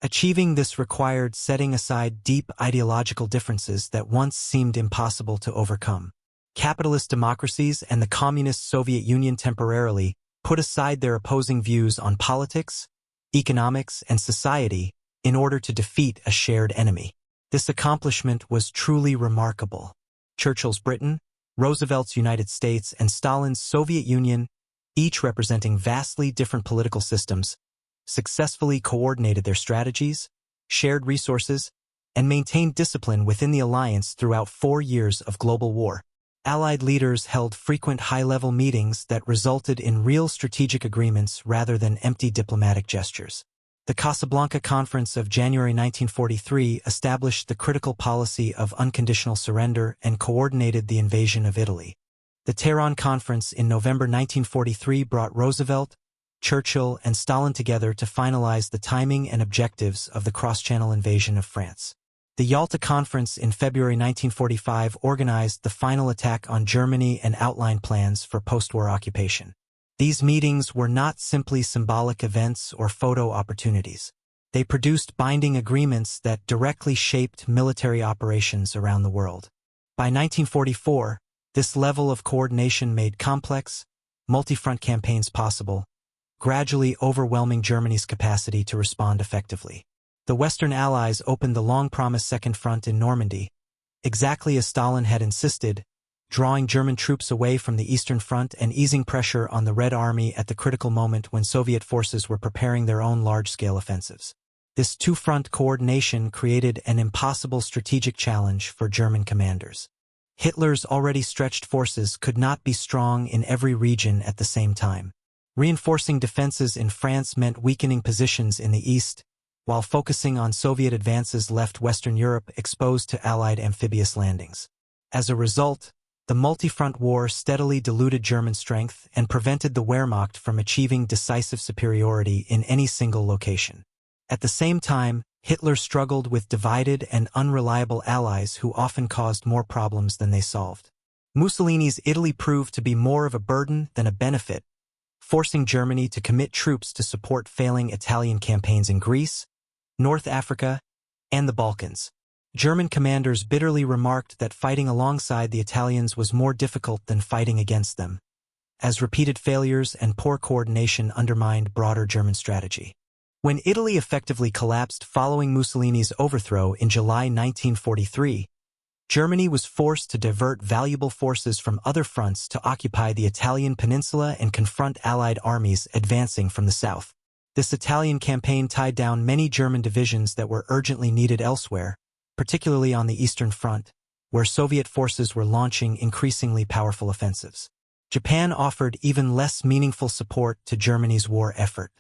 Achieving this required setting aside deep ideological differences that once seemed impossible to overcome. Capitalist democracies and the Communist Soviet Union temporarily put aside their opposing views on politics, economics, and society in order to defeat a shared enemy. This accomplishment was truly remarkable. Churchill's Britain, Roosevelt's United States, and Stalin's Soviet Union, each representing vastly different political systems, successfully coordinated their strategies, shared resources, and maintained discipline within the alliance throughout 4 years of global war. Allied leaders held frequent high-level meetings that resulted in real strategic agreements rather than empty diplomatic gestures. The Casablanca Conference of January 1943 established the critical policy of unconditional surrender and coordinated the invasion of Italy. The Tehran Conference in November 1943 brought Roosevelt, Churchill, and Stalin together to finalize the timing and objectives of the cross-channel invasion of France. The Yalta Conference in February 1945 organized the final attack on Germany and outlined plans for post-war occupation. These meetings were not simply symbolic events or photo opportunities. They produced binding agreements that directly shaped military operations around the world. By 1944, this level of coordination made complex, multi-front campaigns possible, gradually overwhelming Germany's capacity to respond effectively. The Western Allies opened the long-promised Second Front in Normandy, exactly as Stalin had insisted, drawing German troops away from the Eastern Front and easing pressure on the Red Army at the critical moment when Soviet forces were preparing their own large-scale offensives. This two-front coordination created an impossible strategic challenge for German commanders. Hitler's already stretched forces could not be strong in every region at the same time. Reinforcing defenses in France meant weakening positions in the east, while focusing on Soviet advances left Western Europe exposed to Allied amphibious landings. As a result, the multi-front war steadily diluted German strength and prevented the Wehrmacht from achieving decisive superiority in any single location. At the same time, Hitler struggled with divided and unreliable allies who often caused more problems than they solved. Mussolini's Italy proved to be more of a burden than a benefit, forcing Germany to commit troops to support failing Italian campaigns in Greece, North Africa, and the Balkans. German commanders bitterly remarked that fighting alongside the Italians was more difficult than fighting against them, as repeated failures and poor coordination undermined broader German strategy. When Italy effectively collapsed following Mussolini's overthrow in July 1943, Germany was forced to divert valuable forces from other fronts to occupy the Italian peninsula and confront Allied armies advancing from the south. This Italian campaign tied down many German divisions that were urgently needed elsewhere, particularly on the Eastern Front, where Soviet forces were launching increasingly powerful offensives. Japan offered even less meaningful support to Germany's war effort.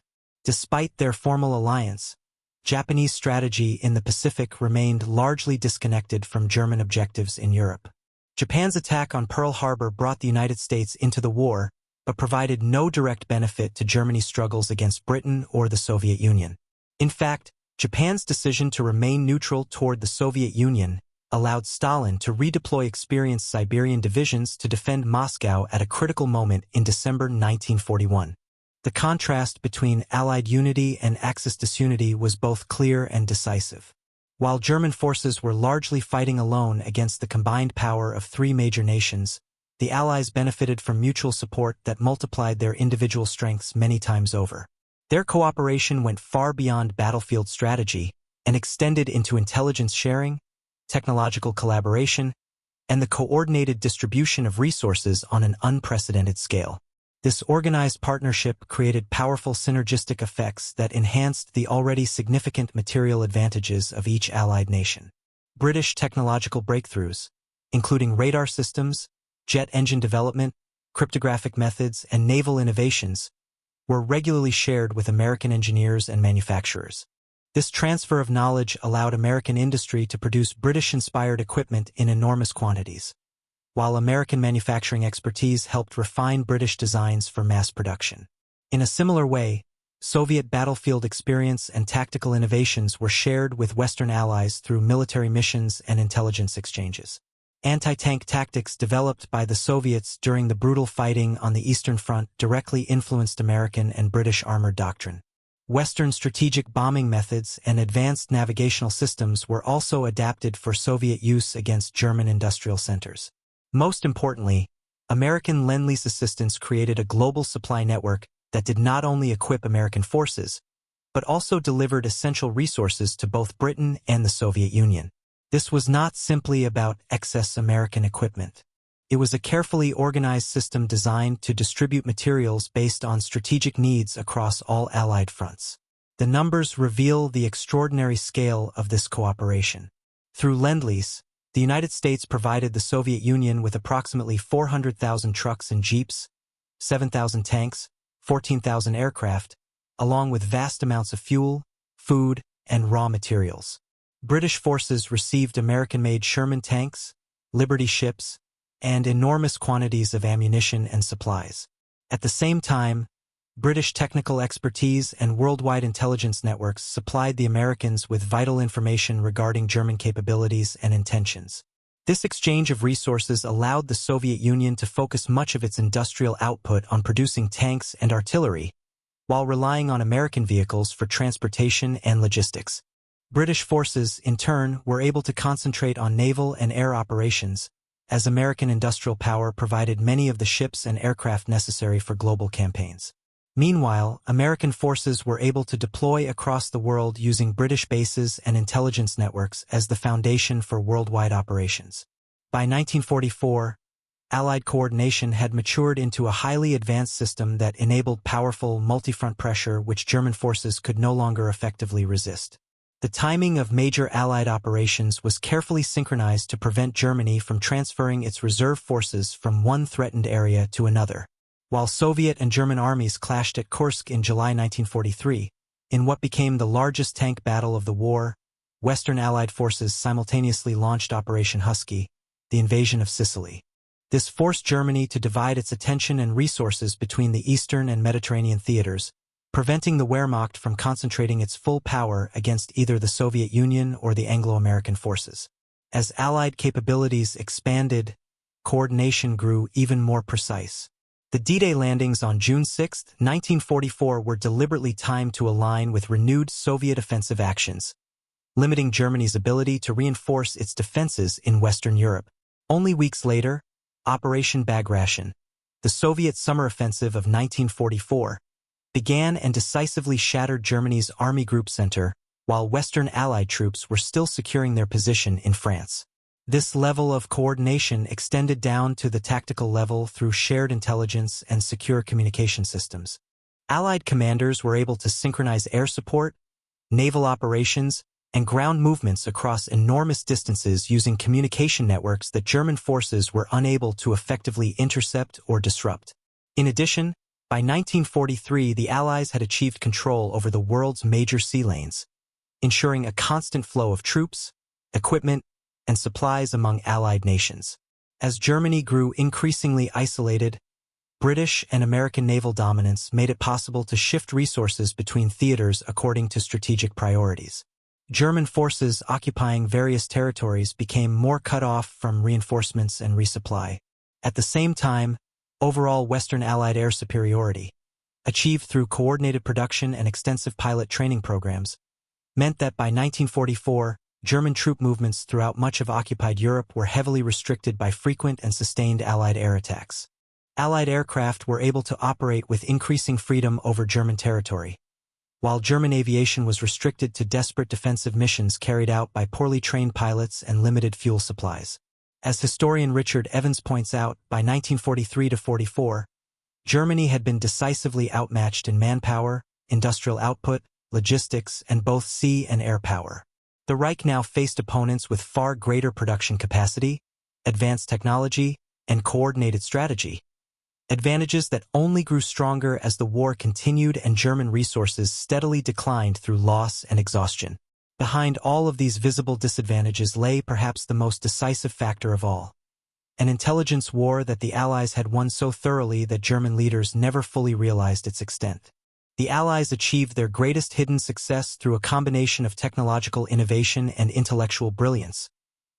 Despite their formal alliance, Japanese strategy in the Pacific remained largely disconnected from German objectives in Europe. Japan's attack on Pearl Harbor brought the United States into the war, but provided no direct benefit to Germany's struggles against Britain or the Soviet Union. In fact, Japan's decision to remain neutral toward the Soviet Union allowed Stalin to redeploy experienced Siberian divisions to defend Moscow at a critical moment in December 1941. The contrast between Allied unity and Axis disunity was both clear and decisive. While German forces were largely fighting alone against the combined power of 3 major nations, the Allies benefited from mutual support that multiplied their individual strengths many times over. Their cooperation went far beyond battlefield strategy and extended into intelligence sharing, technological collaboration, and the coordinated distribution of resources on an unprecedented scale. This organized partnership created powerful synergistic effects that enhanced the already significant material advantages of each Allied nation. British technological breakthroughs, including radar systems, jet engine development, cryptographic methods, and naval innovations, were regularly shared with American engineers and manufacturers. This transfer of knowledge allowed American industry to produce British-inspired equipment in enormous quantities, while American manufacturing expertise helped refine British designs for mass production. In a similar way, Soviet battlefield experience and tactical innovations were shared with Western allies through military missions and intelligence exchanges. Anti-tank tactics developed by the Soviets during the brutal fighting on the Eastern Front directly influenced American and British armored doctrine. Western strategic bombing methods and advanced navigational systems were also adapted for Soviet use against German industrial centers. Most importantly, American Lend-Lease assistance created a global supply network that did not only equip American forces, but also delivered essential resources to both Britain and the Soviet Union. This was not simply about excess American equipment. It was a carefully organized system designed to distribute materials based on strategic needs across all Allied fronts. The numbers reveal the extraordinary scale of this cooperation. Through Lend-Lease, the United States provided the Soviet Union with approximately 400,000 trucks and jeeps, 7,000 tanks, 14,000 aircraft, along with vast amounts of fuel, food, and raw materials. British forces received American-made Sherman tanks, Liberty ships, and enormous quantities of ammunition and supplies. At the same time, British technical expertise and worldwide intelligence networks supplied the Americans with vital information regarding German capabilities and intentions. This exchange of resources allowed the Soviet Union to focus much of its industrial output on producing tanks and artillery, while relying on American vehicles for transportation and logistics. British forces, in turn, were able to concentrate on naval and air operations, as American industrial power provided many of the ships and aircraft necessary for global campaigns. Meanwhile, American forces were able to deploy across the world using British bases and intelligence networks as the foundation for worldwide operations. By 1944, Allied coordination had matured into a highly advanced system that enabled powerful multi-front pressure which German forces could no longer effectively resist. The timing of major Allied operations was carefully synchronized to prevent Germany from transferring its reserve forces from one threatened area to another. While Soviet and German armies clashed at Kursk in July 1943, in what became the largest tank battle of the war, Western Allied forces simultaneously launched Operation Husky, the invasion of Sicily. This forced Germany to divide its attention and resources between the Eastern and Mediterranean theaters, preventing the Wehrmacht from concentrating its full power against either the Soviet Union or the Anglo-American forces. As Allied capabilities expanded, coordination grew even more precise. The D-Day landings on June 6, 1944 were deliberately timed to align with renewed Soviet offensive actions, limiting Germany's ability to reinforce its defenses in Western Europe. Only weeks later, Operation Bagration, the Soviet summer offensive of 1944, began and decisively shattered Germany's Army Group Center, while Western Allied troops were still securing their position in France. This level of coordination extended down to the tactical level through shared intelligence and secure communication systems. Allied commanders were able to synchronize air support, naval operations, and ground movements across enormous distances using communication networks that German forces were unable to effectively intercept or disrupt. In addition, by 1943, the Allies had achieved control over the world's major sea lanes, ensuring a constant flow of troops, equipment, and supplies among Allied nations. As Germany grew increasingly isolated, British and American naval dominance made it possible to shift resources between theaters according to strategic priorities. German forces occupying various territories became more cut off from reinforcements and resupply. At the same time, overall Western Allied air superiority, achieved through coordinated production and extensive pilot training programs, meant that by 1944, German troop movements throughout much of occupied Europe were heavily restricted by frequent and sustained Allied air attacks. Allied aircraft were able to operate with increasing freedom over German territory, while German aviation was restricted to desperate defensive missions carried out by poorly trained pilots and limited fuel supplies. As historian Richard Evans points out, by 1943-44, Germany had been decisively outmatched in manpower, industrial output, logistics, and both sea and air power. The Reich now faced opponents with far greater production capacity, advanced technology, and coordinated strategy, advantages that only grew stronger as the war continued and German resources steadily declined through loss and exhaustion. Behind all of these visible disadvantages lay perhaps the most decisive factor of all: an intelligence war that the Allies had won so thoroughly that German leaders never fully realized its extent. The Allies achieved their greatest hidden success through a combination of technological innovation and intellectual brilliance,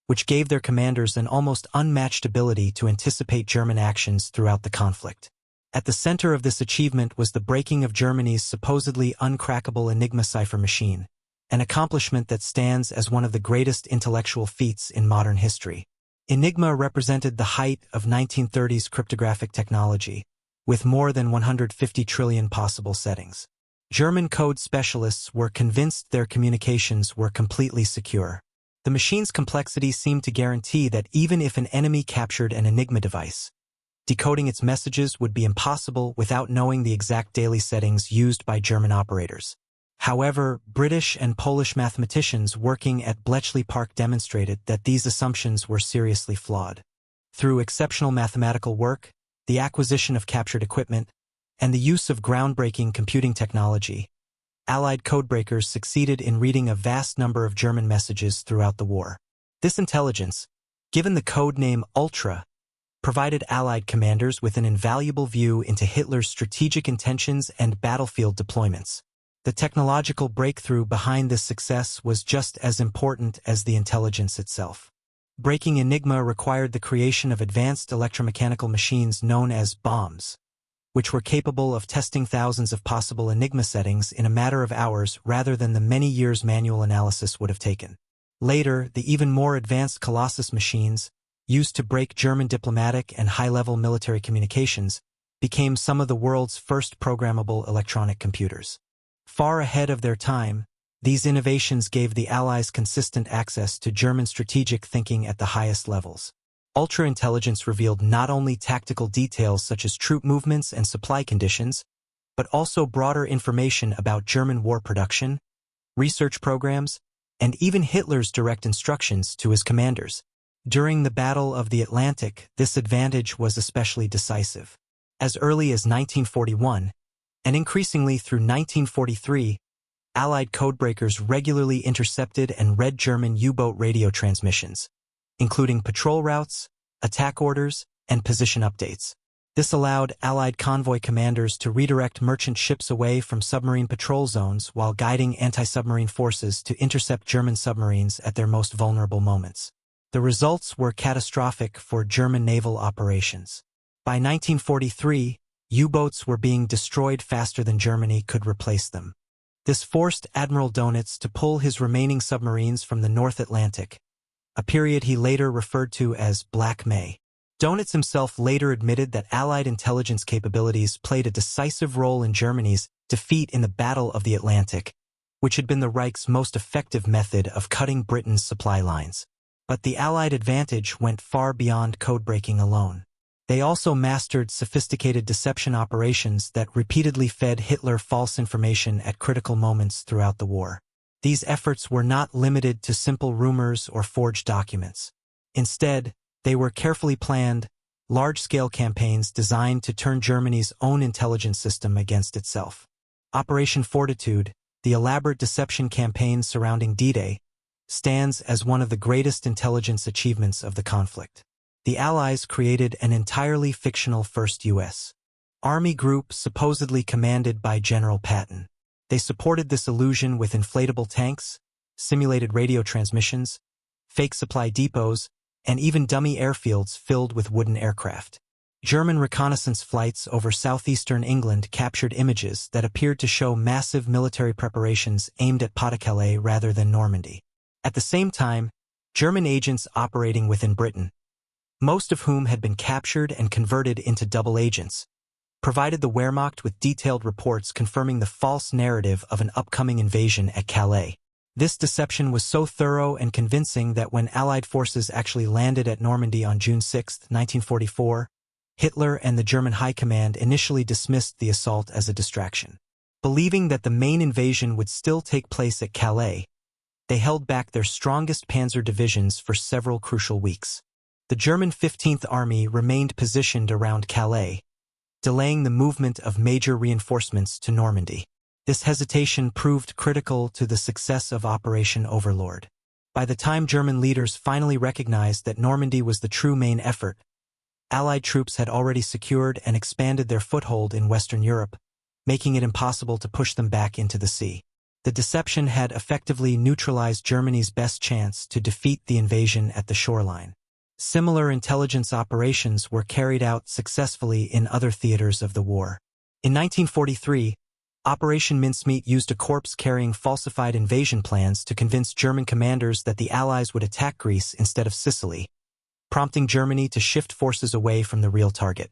which gave their commanders an almost unmatched ability to anticipate German actions throughout the conflict. At the center of this achievement was the breaking of Germany's supposedly uncrackable Enigma cipher machine, an accomplishment that stands as one of the greatest intellectual feats in modern history. Enigma represented the height of 1930s cryptographic technology, with more than 150 trillion possible settings. German code specialists were convinced their communications were completely secure. The machine's complexity seemed to guarantee that even if an enemy captured an Enigma device, decoding its messages would be impossible without knowing the exact daily settings used by German operators. However, British and Polish mathematicians working at Bletchley Park demonstrated that these assumptions were seriously flawed. Through exceptional mathematical work, the acquisition of captured equipment, and the use of groundbreaking computing technology, Allied codebreakers succeeded in reading a vast number of German messages throughout the war. This intelligence, given the code name Ultra, provided Allied commanders with an invaluable view into Hitler's strategic intentions and battlefield deployments. The technological breakthrough behind this success was just as important as the intelligence itself. Breaking Enigma required the creation of advanced electromechanical machines known as bombs, which were capable of testing thousands of possible Enigma settings in a matter of hours rather than the many years manual analysis would have taken. Later, the even more advanced Colossus machines, used to break German diplomatic and high-level military communications, became some of the world's first programmable electronic computers. Far ahead of their time, these innovations gave the Allies consistent access to German strategic thinking at the highest levels. Ultra-intelligence revealed not only tactical details such as troop movements and supply conditions, but also broader information about German war production, research programs, and even Hitler's direct instructions to his commanders. During the Battle of the Atlantic, this advantage was especially decisive. As early as 1941, and increasingly through 1943, Allied codebreakers regularly intercepted and read German U-boat radio transmissions, including patrol routes, attack orders, and position updates. This allowed Allied convoy commanders to redirect merchant ships away from submarine patrol zones while guiding anti-submarine forces to intercept German submarines at their most vulnerable moments. The results were catastrophic for German naval operations. By 1943, U-boats were being destroyed faster than Germany could replace them. This forced Admiral Dönitz to pull his remaining submarines from the North Atlantic, a period he later referred to as Black May. Dönitz himself later admitted that Allied intelligence capabilities played a decisive role in Germany's defeat in the Battle of the Atlantic, which had been the Reich's most effective method of cutting Britain's supply lines. But the Allied advantage went far beyond codebreaking alone. They also mastered sophisticated deception operations that repeatedly fed Hitler false information at critical moments throughout the war. These efforts were not limited to simple rumors or forged documents. Instead, they were carefully planned, large-scale campaigns designed to turn Germany's own intelligence system against itself. Operation Fortitude, the elaborate deception campaign surrounding D-Day, stands as one of the greatest intelligence achievements of the conflict. The Allies created an entirely fictional First U.S. Army group supposedly commanded by General Patton. They supported this illusion with inflatable tanks, simulated radio transmissions, fake supply depots, and even dummy airfields filled with wooden aircraft. German reconnaissance flights over southeastern England captured images that appeared to show massive military preparations aimed at Pas-de-Calais rather than Normandy. At the same time, German agents operating within Britain, most of whom had been captured and converted into double agents, provided the Wehrmacht with detailed reports confirming the false narrative of an upcoming invasion at Calais. This deception was so thorough and convincing that when Allied forces actually landed at Normandy on June 6, 1944, Hitler and the German High Command initially dismissed the assault as a distraction. Believing that the main invasion would still take place at Calais, they held back their strongest panzer divisions for several crucial weeks. The German 15th Army remained positioned around Calais, delaying the movement of major reinforcements to Normandy. This hesitation proved critical to the success of Operation Overlord. By the time German leaders finally recognized that Normandy was the true main effort, Allied troops had already secured and expanded their foothold in Western Europe, making it impossible to push them back into the sea. The deception had effectively neutralized Germany's best chance to defeat the invasion at the shoreline. Similar intelligence operations were carried out successfully in other theaters of the war. In 1943, Operation Mincemeat used a corpse carrying falsified invasion plans to convince German commanders that the Allies would attack Greece instead of Sicily, prompting Germany to shift forces away from the real target.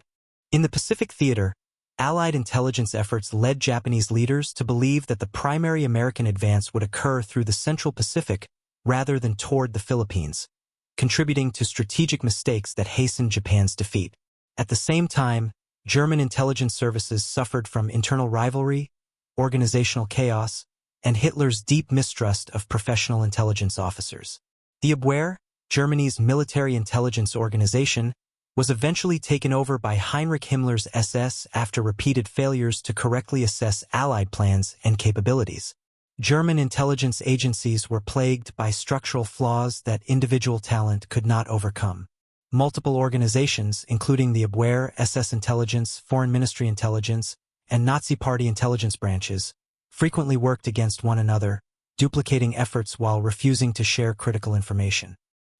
In the Pacific theater, Allied intelligence efforts led Japanese leaders to believe that the primary American advance would occur through the Central Pacific rather than toward the Philippines, contributing to strategic mistakes that hastened Japan's defeat. At the same time, German intelligence services suffered from internal rivalry, organizational chaos, and Hitler's deep mistrust of professional intelligence officers. The Abwehr, Germany's military intelligence organization, was eventually taken over by Heinrich Himmler's SS after repeated failures to correctly assess Allied plans and capabilities. German intelligence agencies were plagued by structural flaws that individual talent could not overcome. Multiple organizations, including the Abwehr, SS Intelligence, Foreign Ministry Intelligence, and Nazi Party intelligence branches, frequently worked against one another, duplicating efforts while refusing to share critical information.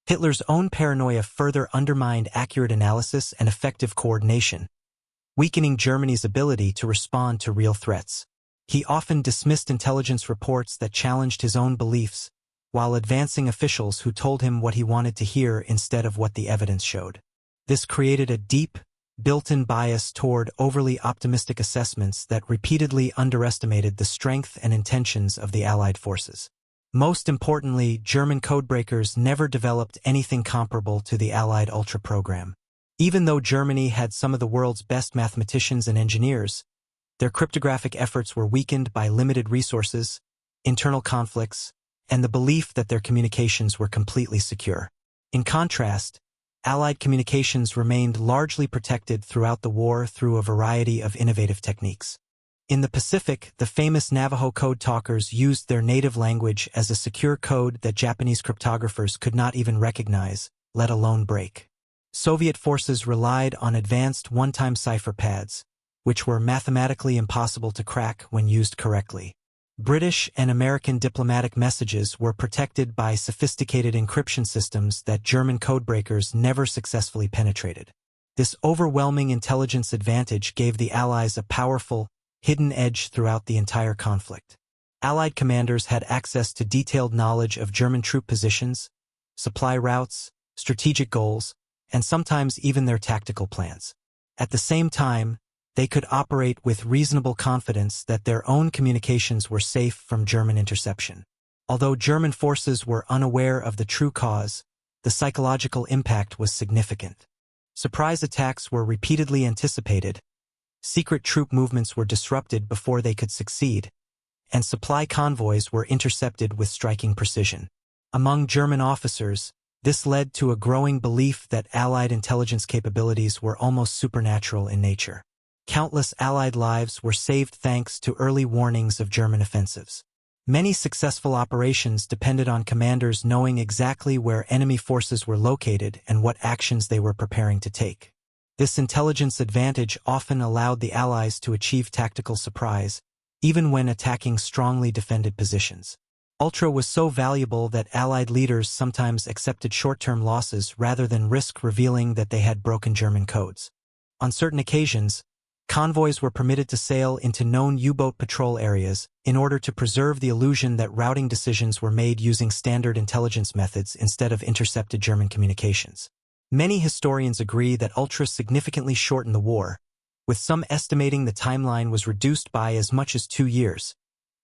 Hitler's own paranoia further undermined accurate analysis and effective coordination, weakening Germany's ability to respond to real threats. He often dismissed intelligence reports that challenged his own beliefs, while advancing officials who told him what he wanted to hear instead of what the evidence showed. This created a deep, built-in bias toward overly optimistic assessments that repeatedly underestimated the strength and intentions of the Allied forces. Most importantly, German codebreakers never developed anything comparable to the Allied Ultra program. Even though Germany had some of the world's best mathematicians and engineers, their cryptographic efforts were weakened by limited resources, internal conflicts, and the belief that their communications were completely secure. In contrast, Allied communications remained largely protected throughout the war through a variety of innovative techniques. In the Pacific, the famous Navajo code talkers used their native language as a secure code that Japanese cryptographers could not even recognize, let alone break. Soviet forces relied on advanced one-time cipher pads, which were mathematically impossible to crack when used correctly. British and American diplomatic messages were protected by sophisticated encryption systems that German codebreakers never successfully penetrated. This overwhelming intelligence advantage gave the Allies a powerful, hidden edge throughout the entire conflict. Allied commanders had access to detailed knowledge of German troop positions, supply routes, strategic goals, and sometimes even their tactical plans. At the same time, they could operate with reasonable confidence that their own communications were safe from German interception. Although German forces were unaware of the true cause, the psychological impact was significant. Surprise attacks were repeatedly anticipated, secret troop movements were disrupted before they could succeed, and supply convoys were intercepted with striking precision. Among German officers, this led to a growing belief that Allied intelligence capabilities were almost supernatural in nature. Countless Allied lives were saved thanks to early warnings of German offensives. Many successful operations depended on commanders knowing exactly where enemy forces were located and what actions they were preparing to take. This intelligence advantage often allowed the Allies to achieve tactical surprise, even when attacking strongly defended positions. Ultra was so valuable that Allied leaders sometimes accepted short-term losses rather than risk revealing that they had broken German codes. On certain occasions, convoys were permitted to sail into known U-boat patrol areas in order to preserve the illusion that routing decisions were made using standard intelligence methods instead of intercepted German communications. Many historians agree that Ultra significantly shortened the war, with some estimating the timeline was reduced by as much as 2 years,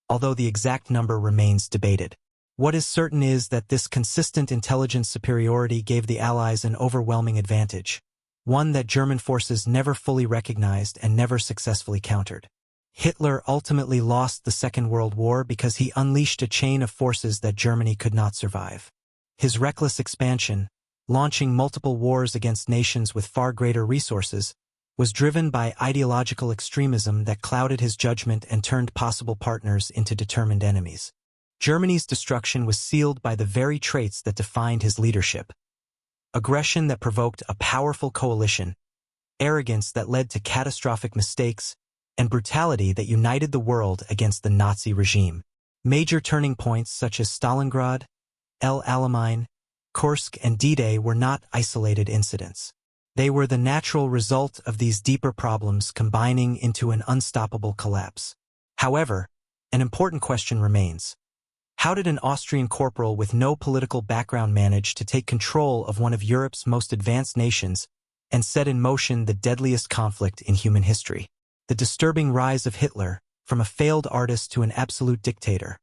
although the exact number remains debated. What is certain is that this consistent intelligence superiority gave the Allies an overwhelming advantage, one that German forces never fully recognized and never successfully countered. Hitler ultimately lost the Second World War because he unleashed a chain of forces that Germany could not survive. His reckless expansion, launching multiple wars against nations with far greater resources, was driven by ideological extremism that clouded his judgment and turned possible partners into determined enemies. Germany's destruction was sealed by the very traits that defined his leadership: aggression that provoked a powerful coalition, arrogance that led to catastrophic mistakes, and brutality that united the world against the Nazi regime. Major turning points such as Stalingrad, El Alamein, Kursk, and D-Day were not isolated incidents. They were the natural result of these deeper problems combining into an unstoppable collapse. However, an important question remains. How did an Austrian corporal with no political background manage to take control of one of Europe's most advanced nations and set in motion the deadliest conflict in human history? The disturbing rise of Hitler, from a failed artist to an absolute dictator,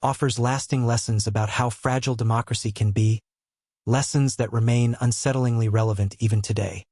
offers lasting lessons about how fragile democracy can be, lessons that remain unsettlingly relevant even today.